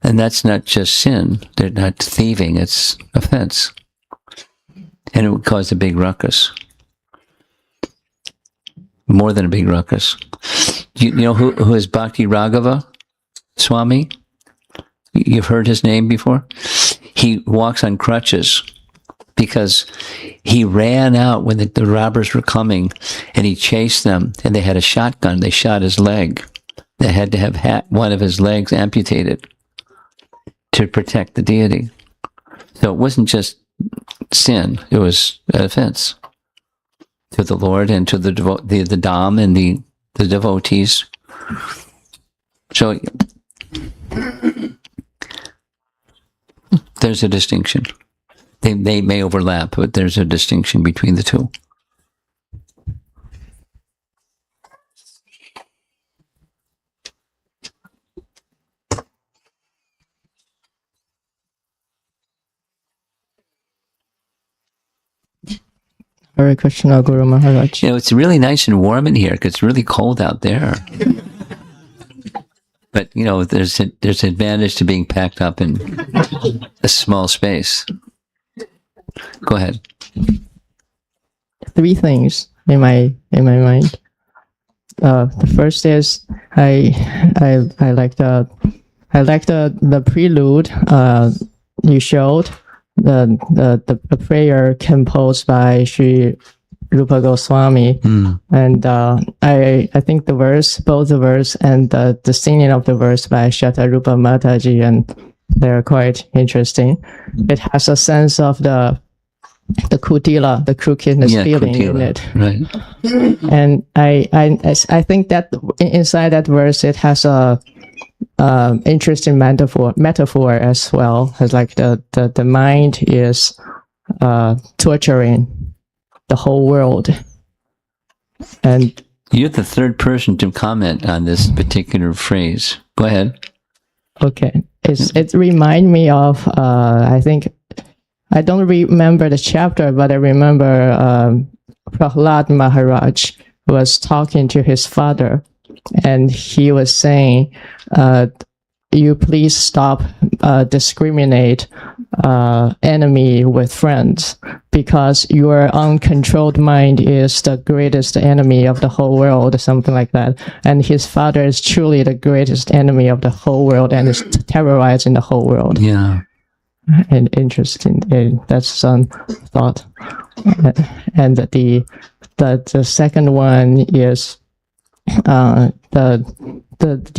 And that's not just sin. They're not thieving, it's offense. And it would cause a big ruckus. More than a big ruckus. You know who is Bhakti Raghava Swami? You've heard his name before? He walks on crutches because he ran out when the robbers were coming, and he chased them, and they had a shotgun. They shot his leg. They had to have one of his legs amputated to protect the deity. So it wasn't just sin, it was an offense to the Lord and to the Dham and the devotees. So there's a distinction. They may overlap, but there's a distinction between the two. Hare Krishna, Guru Maharaj. It's really nice and warm in here because it's really cold out there. But, there's an advantage to being packed up in a small space. Go ahead. Three things in my mind. The first is I like the prelude you showed, the prayer composed by Sri Rupa Goswami, and I think both the verse and the singing of the verse by Shatarupa Mataji, and they're quite interesting. It has a sense of the kutila, the crookedness feeling in it, right? And I think that inside that verse it has a interesting metaphor as well, as like the mind is torturing the whole world, And You're the third person to comment on this particular phrase. Go ahead. okay, it remind me of I think I don't remember the chapter, but I remember Prahlad Maharaj was talking to his father, and he was saying, "You please stop discriminate enemy with friends, because your uncontrolled mind is the greatest enemy of the whole world," or something like that. And his father is truly the greatest enemy of the whole world and is terrorizing the whole world. Yeah. And interesting, that's some thought. And the second one is the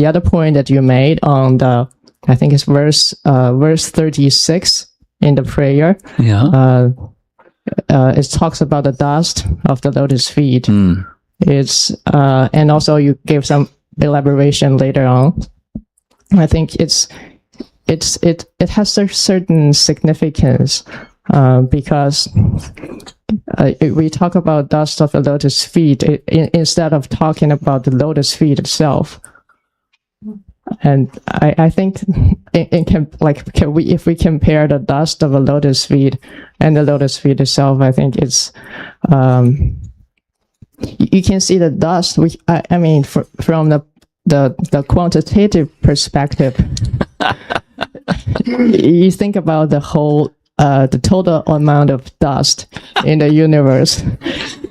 other point that you made on the, I think it's verse 36 in the prayer. Yeah. It talks about the dust of the lotus feet. Mm. It's and also you gave some elaboration later on. I think it has a certain significance because we talk about dust of the lotus feet instead of talking about the lotus feet itself. And I think if we compare the dust of a lotus feet and the lotus feet itself, I think it's you can see the dust. I mean, from the quantitative perspective, you think about the whole the total amount of dust in the universe,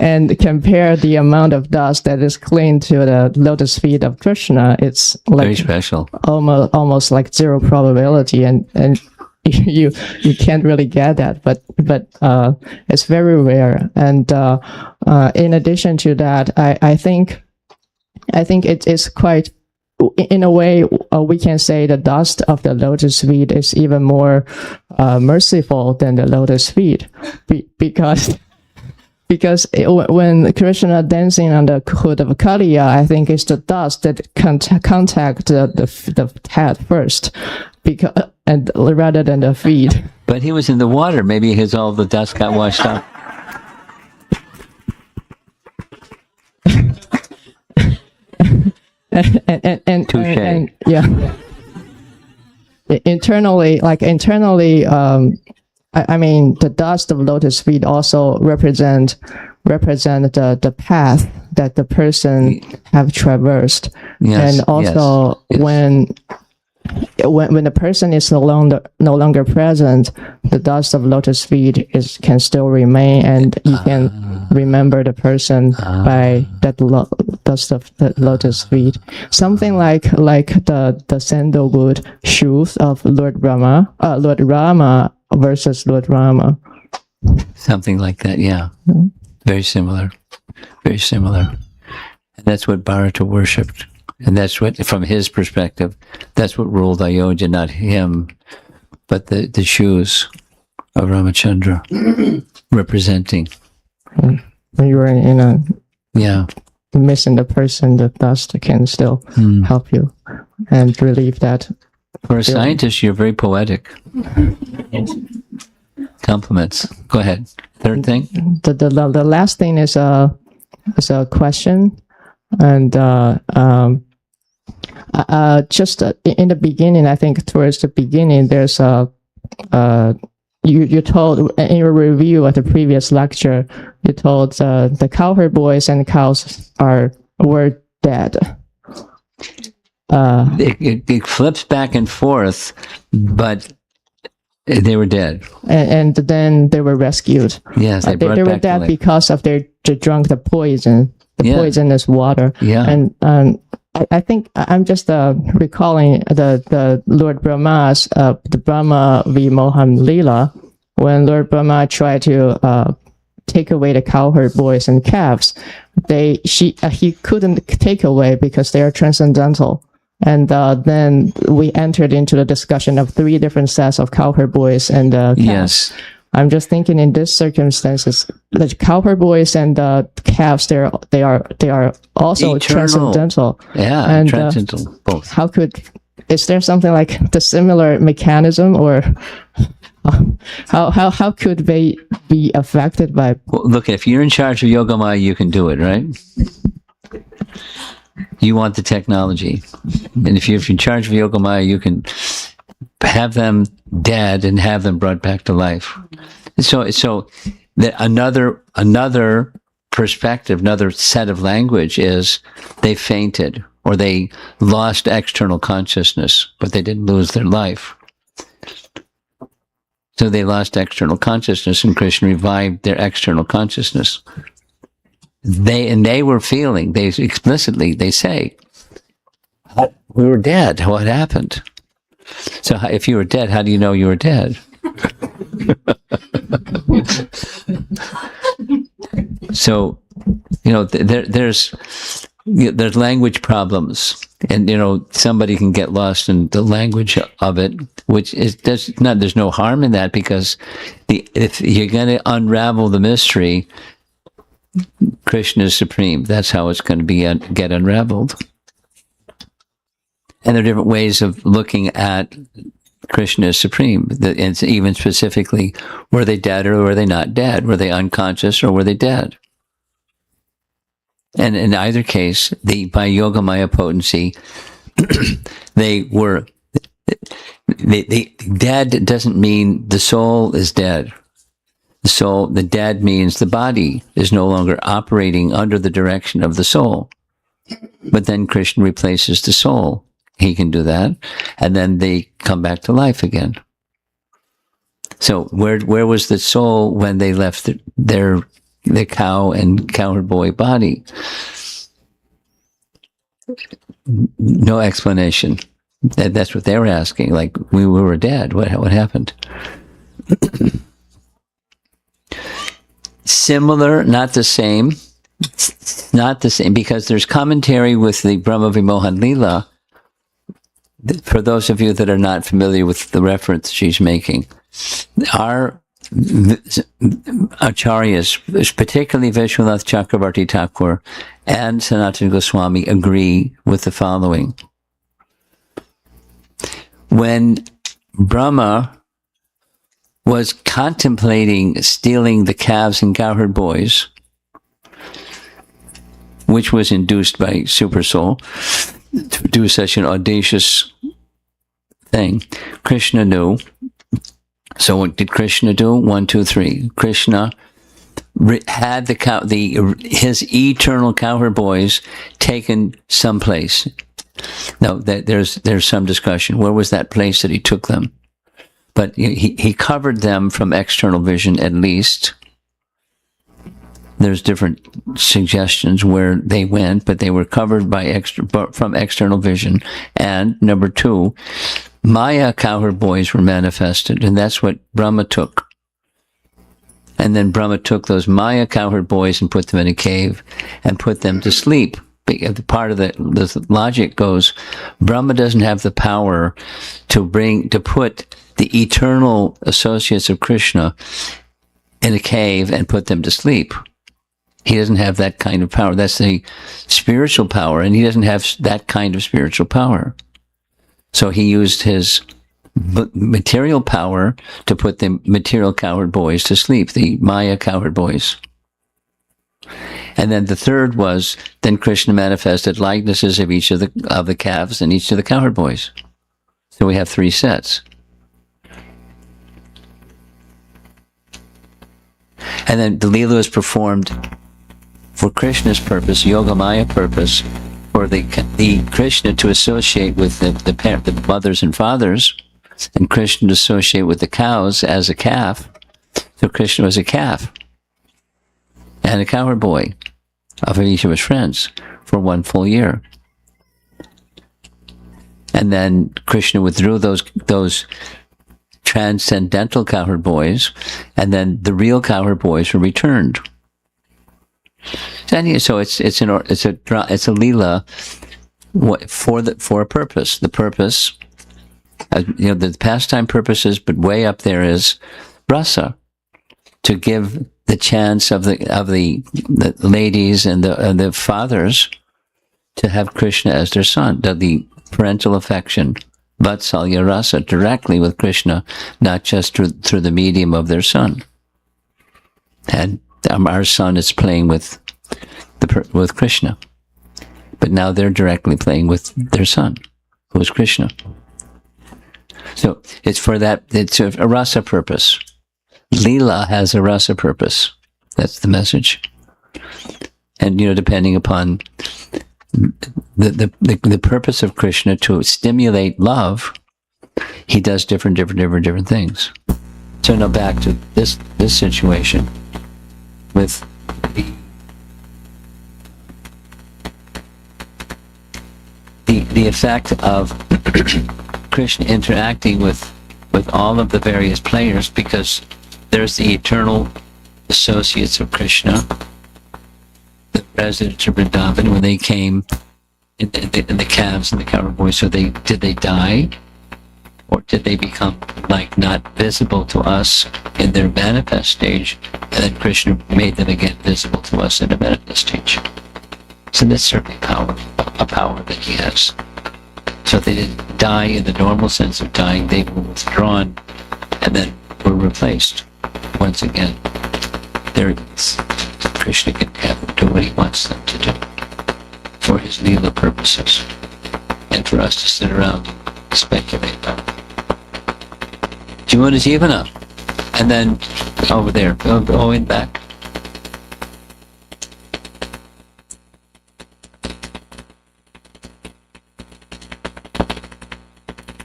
and compare the amount of dust that is clinging to the lotus feet of Krishna. It's like Very special. almost like zero probability, and you can't really get that, but it's very rare. And in addition to that, I think it is quite, in a way, we can say the dust of the lotus feet is even more merciful than the lotus feet, because when Krishna dancing on the hood of Kaliya, I think it's the dust that contact the head first, and rather than the feet. But he was in the water. Maybe all the dust got washed out. and yeah, internally, I mean, the dust of lotus feet also represent the path that the person have traversed. Yes, And also yes. when the person is no longer present, the dust of lotus feet can still remain, and you can remember the person by that dust of the lotus feet. Something like the sandalwood shoes of Lord Rama versus Lord Rama. Something like that, yeah. Very similar. Very similar. And that's what Bharata worshipped. And that's what, from his perspective, that's what ruled Ayodhya, not him, but the shoes of Ramachandra representing. When you are in a Yeah. missing the person, the dust can still help you and relieve that. For a scientist, you're very poetic. Compliments. Go ahead. Third thing? The last thing is a question, and just in the beginning, I think towards the beginning, there's you told in your review at the previous lecture, you told the cowherd boys and cows were dead. It flips back and forth, but they were dead. And then they were rescued. Yes, they brought were back to dead life. because of they drank the poisonous water. Yeah. And I think I'm just recalling the Lord Brahma's the Brahma Vimohan-lila, when Lord Brahma tried to take away the cowherd boys and calves. He couldn't take away because they are transcendental. And then we entered into the discussion of 3 different sets of cowherd boys and calves. Yes. I'm just thinking in these circumstances, the cowherd boys and the calves, they are also Eternal. transcendental. Yeah, And, transcendental, both. Is there something like the similar mechanism, or how could they be affected by? Well, look, if you're in charge of Yogamaya, you can do it, right? You want the technology. And if you're in charge of Yogamaya, you can have them dead and have them brought back to life. So another perspective, another set of language is they fainted or they lost external consciousness, but they didn't lose their life. So they lost external consciousness, and Krishna revived their external consciousness. They were feeling, they say, we were dead. What happened? So if you were dead, how do you know you were dead? So, there's language problems, and somebody can get lost in the language of it, which is there's no harm in that, because if you're going to unravel the mystery, Krishna is supreme. That's how it's going to get unraveled. And there are different ways of looking at Krishna as supreme. And even specifically, were they dead or were they not dead? Were they unconscious or were they dead? And in either case, by Yogamaya potency, the dead doesn't mean the soul is dead. The dead means the body is no longer operating under the direction of the soul. But then Krishna replaces the soul. He can do that. And then they come back to life again. So where was the soul when they left the cow and cowherd boy body? No explanation. That's what they were asking. Like, we were dead. What happened? Similar, not the same. Not the same, because there's commentary with the Brahma Vimohan Lila. For those of you that are not familiar with the reference she's making, our acharyas, particularly Vishwanath Chakravarti Thakur and Sanatana Goswami, agree with the following. When Brahma was contemplating stealing the calves and cowherd boys, which was induced by Super Soul to do such an audacious thing, Krishna knew. So what did Krishna do? 1, 2, 3. Krishna had his eternal cowherd boys taken someplace. Now, there's some discussion. Where was that place that he took them? But he covered them from external vision, at least. There's different suggestions where they went, but they were covered from external vision. And number 2, Maya cowherd boys were manifested, and that's what Brahma took. And then Brahma took those Maya cowherd boys and put them in a cave and put them to sleep. Part of the logic goes, Brahma doesn't have the power to put the eternal associates of Krishna in a cave and put them to sleep. He doesn't have that kind of power. That's the spiritual power, and he doesn't have that kind of spiritual power. So he used his material power to put the material cowherd boys to sleep, the Maya cowherd boys. And then the third was, then Krishna manifested likenesses of each of the calves and each of the cowherd boys. So we have 3 sets. And then the Leela is performed for Krishna's purpose, Yogamaya purpose, for the Krishna to associate with the mothers and fathers, and Krishna to associate with the cows as a calf. So Krishna was a calf and a cowherd boy of each of his friends for 1 full year. And then Krishna withdrew those transcendental cowherd boys, and then the real cowherd boys were returned. So it's a Leela for a purpose. The purpose, the pastime purposes, but way up there is rasa, to give the chance of the ladies and the fathers to have Krishna as their son, the parental affection Vatsalya rasa directly with Krishna, not just through the medium of their son. And our son is playing with Krishna, but now they're directly playing with their son, who is Krishna. So it's for that. It's a rasa purpose. Leela has a rasa purpose. That's the message. And depending upon the purpose of Krishna to stimulate love, he does different things. So now back to this situation with the effect of Krishna interacting with all of the various players, because there's the eternal associates of Krishna, the residents of Vrindavan, when they came in the calves and the cowboys. So did they die, or did they become like not visible to us in their manifest stage, and then Krishna made them again visible to us in the manifest stage? So that's certainly a power that he has. So they didn't die in the normal sense of dying. They were withdrawn and then were replaced once again. Krishna can have them do what he wants them to do for his Leela purposes, and for us to sit around and speculate about it. Jivana Jivana. And then over there, go in back.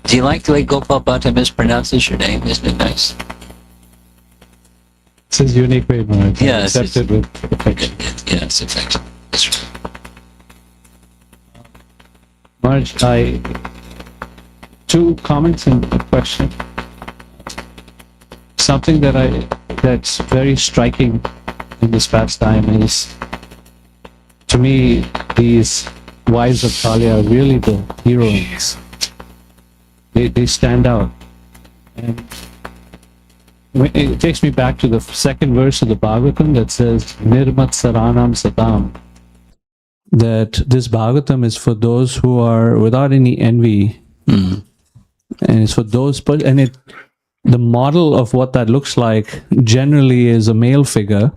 Do you like the way Gopal Bhatta mispronounces your name? Isn't it nice? It's his unique way, Maharaj. Yeah, Accept it with affection. Yeah, it's affection. That's right. Maharaj, two comments and a question. Something that's very striking in this pastime is, to me, these wives of Kaliya are really the heroines. They stand out. And it takes me back to the second verse of the Bhagavatam that says, Nirmat Saranam Satam. That this Bhagavatam is for those who are without any envy. And it's for those, and the model of what that looks like generally is a male figure.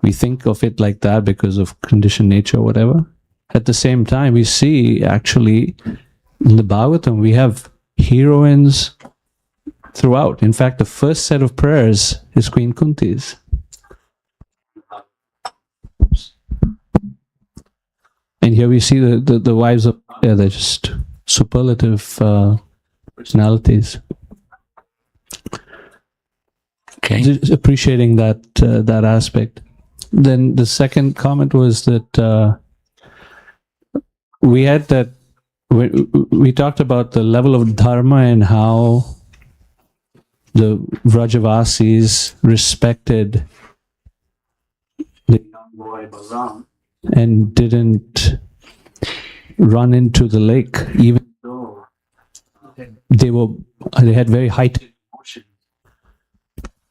We think of it like that because of conditioned nature or whatever. At the same time, we see actually in the Bhagavatam, we have heroines throughout. In fact, the first set of prayers is Queen Kunti's. And here we see the wives of, they're just superlative personalities. Okay. Just appreciating that aspect. Then the second comment was that we had that, we talked about the level of dharma and how the Vrajavasis respected the young boy Balaram and didn't run into the lake, even though they had very heightened emotion.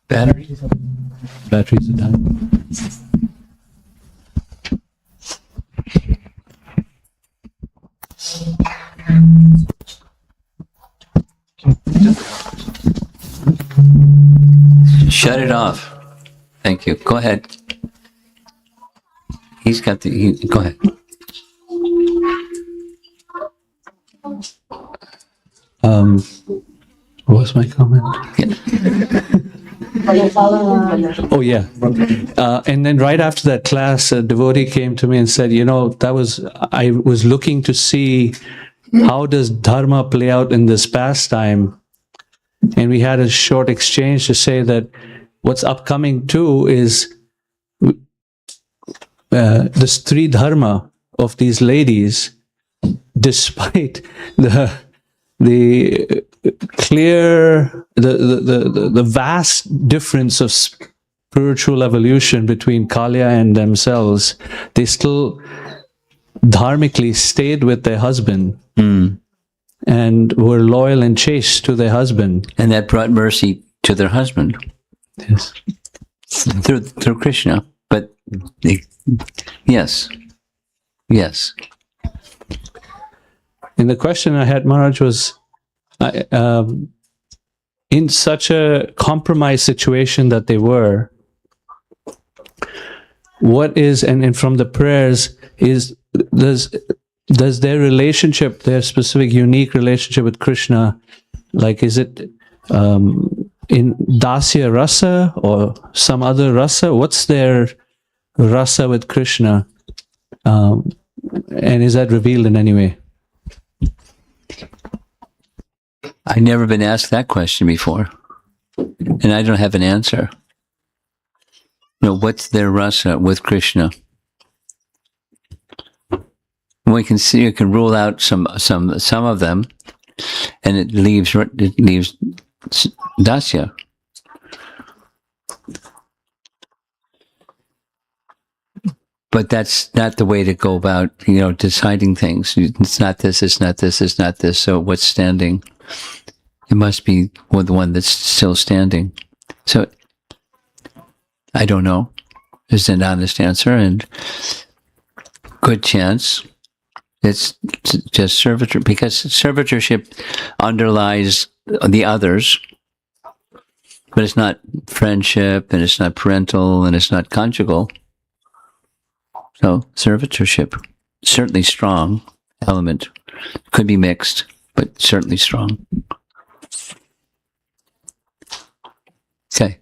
Batteries are done. Shut it off. Thank you. Go ahead. He's got go ahead. What was my comment? Oh yeah. And then right after that class, a devotee came to me and said, I was looking to see how does dharma play out in this pastime. And we had a short exchange to say that what's upcoming too is this three dharma of these ladies, despite the clear, the vast difference of spiritual evolution between Kaliya and themselves, they still dharmically stayed with their husband and were loyal and chaste to their husband. And that brought mercy to their husband. Yes. Through Krishna. But yes. And the question I had, Maharaj, was in such a compromised situation that they were, what is, and from the prayers, does their relationship, their specific unique relationship with Krishna, like, is it in Dasya Rasa or some other Rasa? What's their Rasa with Krishna? And is that revealed in any way? I've never been asked that question before, and I don't have an answer. What's their rasa with Krishna? We can see, you can rule out some of them, and it leaves dasya. But that's not the way to go about, deciding things. It's not this, it's not this, it's not this. So what's standing? It must be the one that's still standing. So I don't know is an honest answer, and good chance it's just servitor, because servitorship underlies the others, but it's not friendship, and it's not parental, and it's not conjugal. So servitorship, certainly strong element. Could be mixed, but certainly strong. Okay,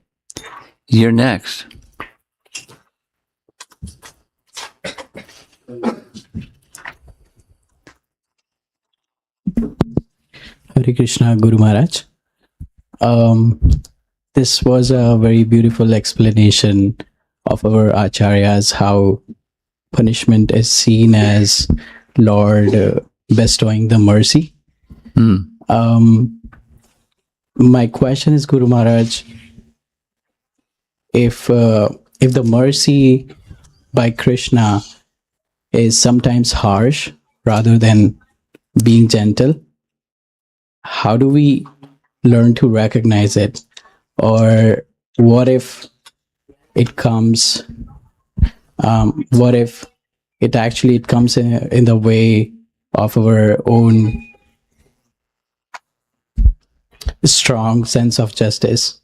you're next. Hare Krishna, Guru Maharaj. This was a very beautiful explanation of our acharyas, how punishment is seen as Lord bestowing the mercy. My question is, Guru Maharaj, if the mercy by Krishna is sometimes harsh rather than being gentle, how do we learn to recognize it? Or what if it comes, what if it comes in the way of our own strong sense of justice?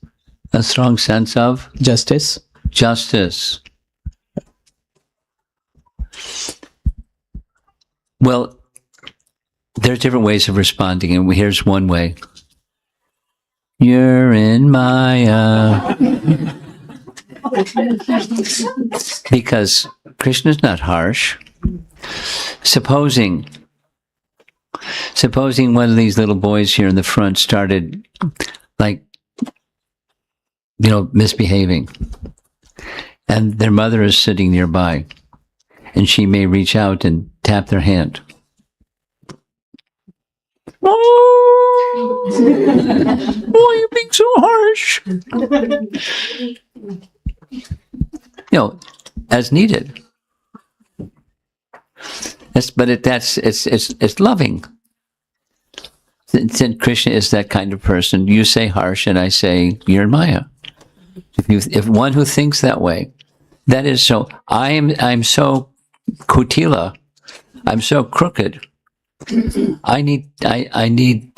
A strong sense of Justice. justice. Well, there's different ways of responding, and here's one way. You're in Maya. Because Krishna's not harsh. Supposing one of these little boys here in the front started, misbehaving, and their mother is sitting nearby, and she may reach out and tap their hand. Oh, why are you being so harsh? As needed. It's loving. Since Krishna is that kind of person, you say harsh, and I say you're in Maya. If one who thinks that way, that is so. I'm so kutila. I'm so crooked. I need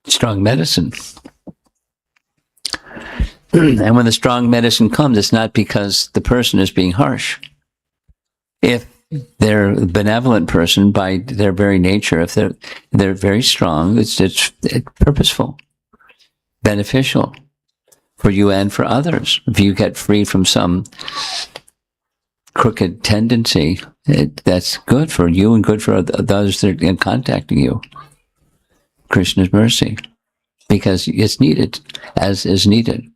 strong medicine. And when the strong medicine comes, it's not because the person is being harsh. If they're a benevolent person by their very nature, if they're very strong, it's purposeful, beneficial for you and for others. If you get free from some crooked tendency, that's good for you and good for those that are contacting you. Krishna's mercy, because it's needed, as is needed.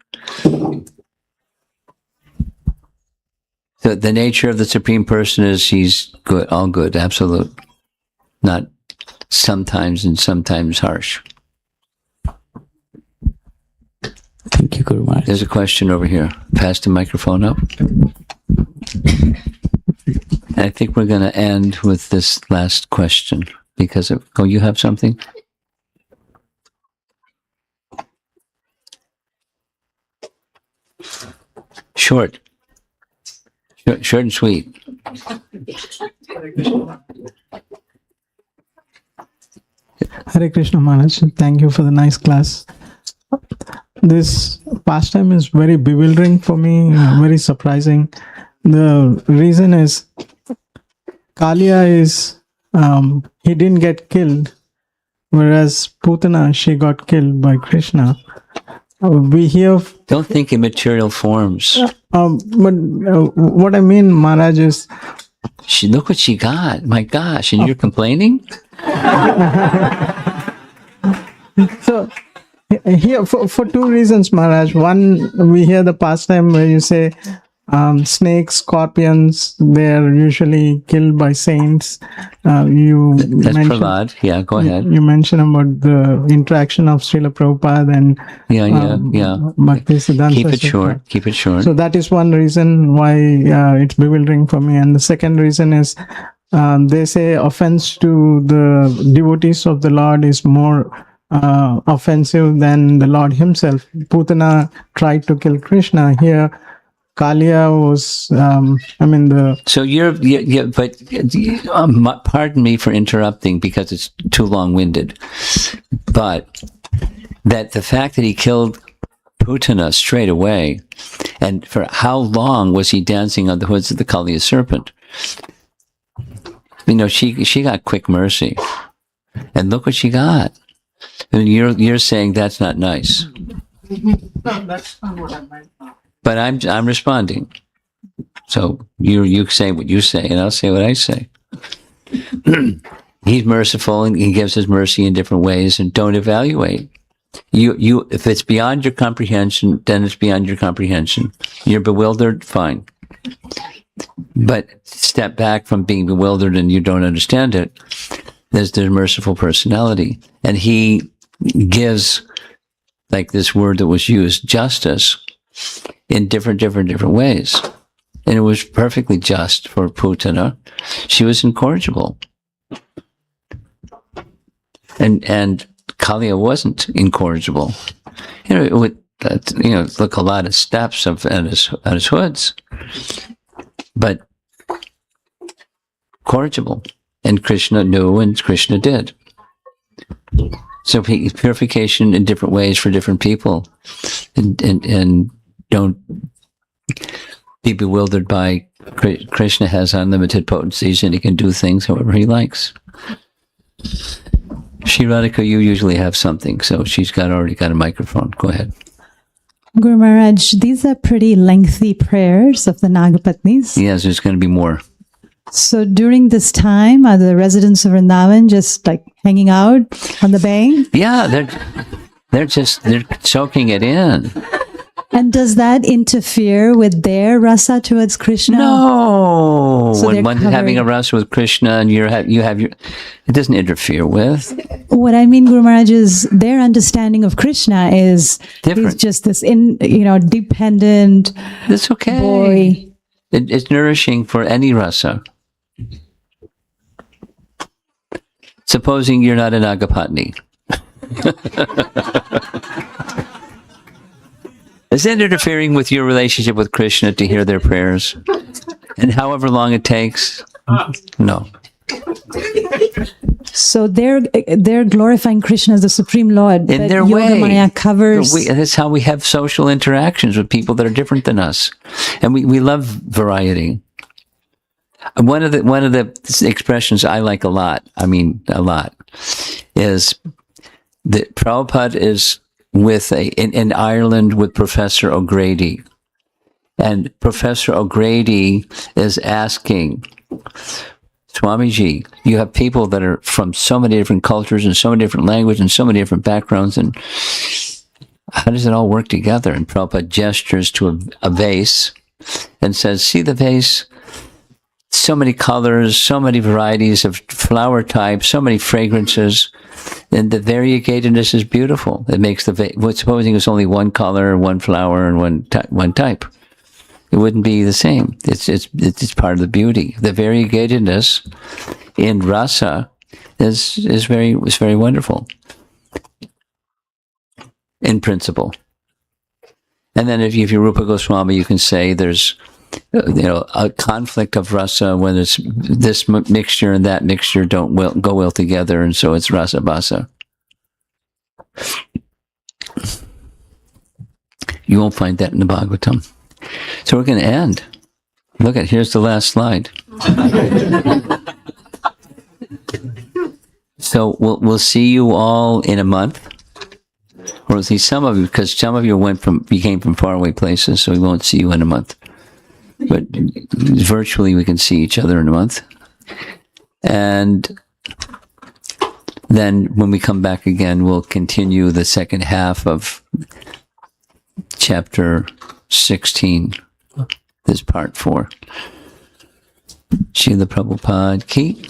So the nature of the Supreme Person is he's good, all good, absolute, not sometimes and sometimes harsh. Thank you, Guru Maharaj. There's a question over here. Pass the microphone up. And I think we're going to end with this last question because of, you have something? Short and sweet. Hare Krishna Maharaj. Thank you for the nice class. This pastime is very bewildering for me, very surprising. The reason is Kaliya is, he didn't get killed, whereas Putana, she got killed by Krishna. We hear... Don't think in material forms. But what I mean, Maharaj, is... Look what she got. My gosh. And you're complaining? So, here, for two reasons, Maharaj. One, we hear the pastime where you say snakes, scorpions, they're usually killed by saints. That's Prahlad. Yeah, go ahead. You mentioned about the interaction of Srila Prabhupada and yeah. Bhaktisiddhanta. Keep it short. So that is one reason why it's bewildering for me. And the second reason is they say offense to the devotees of the Lord is more offensive than the Lord himself. Putana tried to kill Krishna. Here, Kaliya was, So but pardon me for interrupting because it's too long-winded, but that the fact that he killed Putana straight away, and for how long was he dancing on the hoods of the Kaliya serpent? She got quick mercy, and look what she got. And you're saying that's not nice. no, that's not what I meant. But I'm responding. So you say what you say, and I'll say what I say. He's merciful, and he gives his mercy in different ways. And don't evaluate. You if it's beyond your comprehension, then it's beyond your comprehension. You're bewildered, fine. But step back from being bewildered and you don't understand it. There's the merciful personality, and he gives, like this word that was used, justice, in different ways. And it was perfectly just for Putana. She was incorrigible. And Kaliya wasn't incorrigible. It would look a lot of steps at his hoods, but corrigible. And Krishna knew, and Krishna did. So purification in different ways for different people, and don't be bewildered by Krishna has unlimited potencies and he can do things however he likes. Shri Radhika, you usually have something, so she's already got a microphone. Go ahead. Guru Maharaj, these are pretty lengthy prayers of the Nagapatnis. Yes, there's going to be more. So during this time, are the residents of Vrindavan just like hanging out on the bank? Yeah, they're soaking it in. And does that interfere with their rasa towards Krishna? No. So when one's having a rasa with Krishna and you have your, it doesn't interfere with. What I mean, Guru Maharaj, is their understanding of Krishna is different. He's just this dependent. That's okay. Boy. It's nourishing for any rasa. Supposing you're not an Agapatni. Is it interfering with your relationship with Krishna to hear their prayers? And however long it takes? No. So they're glorifying Krishna as the Supreme Lord. In their Yogamaya way. Covers. That's how we have social interactions with people that are different than us. And we love variety. One of the expressions I like a lot, is that Prabhupada is in Ireland with Professor O'Grady. And Professor O'Grady is asking, Swamiji, you have people that are from so many different cultures and so many different languages and so many different backgrounds, and how does it all work together? And Prabhupada gestures to a vase and says, see the vase? So many colors, so many varieties of flower types, so many fragrances, and the variegatedness is beautiful. It makes the vase, supposing it's only one color, one flower, and one type. It wouldn't be the same. It's part of the beauty. The variegatedness in rasa is very wonderful in principle. And then if you're Rupa Goswami, you can say there's a conflict of rasa when it's this mixture and that mixture don't go well together, and so it's rasa basa. You won't find that in the Bhagavatam. So we're going to end. Look at, here's the last slide. So we'll see you all in a month. Or we'll see some of you, because some of you came from faraway places, so we won't see you in a month. But virtually we can see each other in a month. And then when we come back again, we'll continue the second half of chapter 16. This is part 4. Srila Prabhupada ki.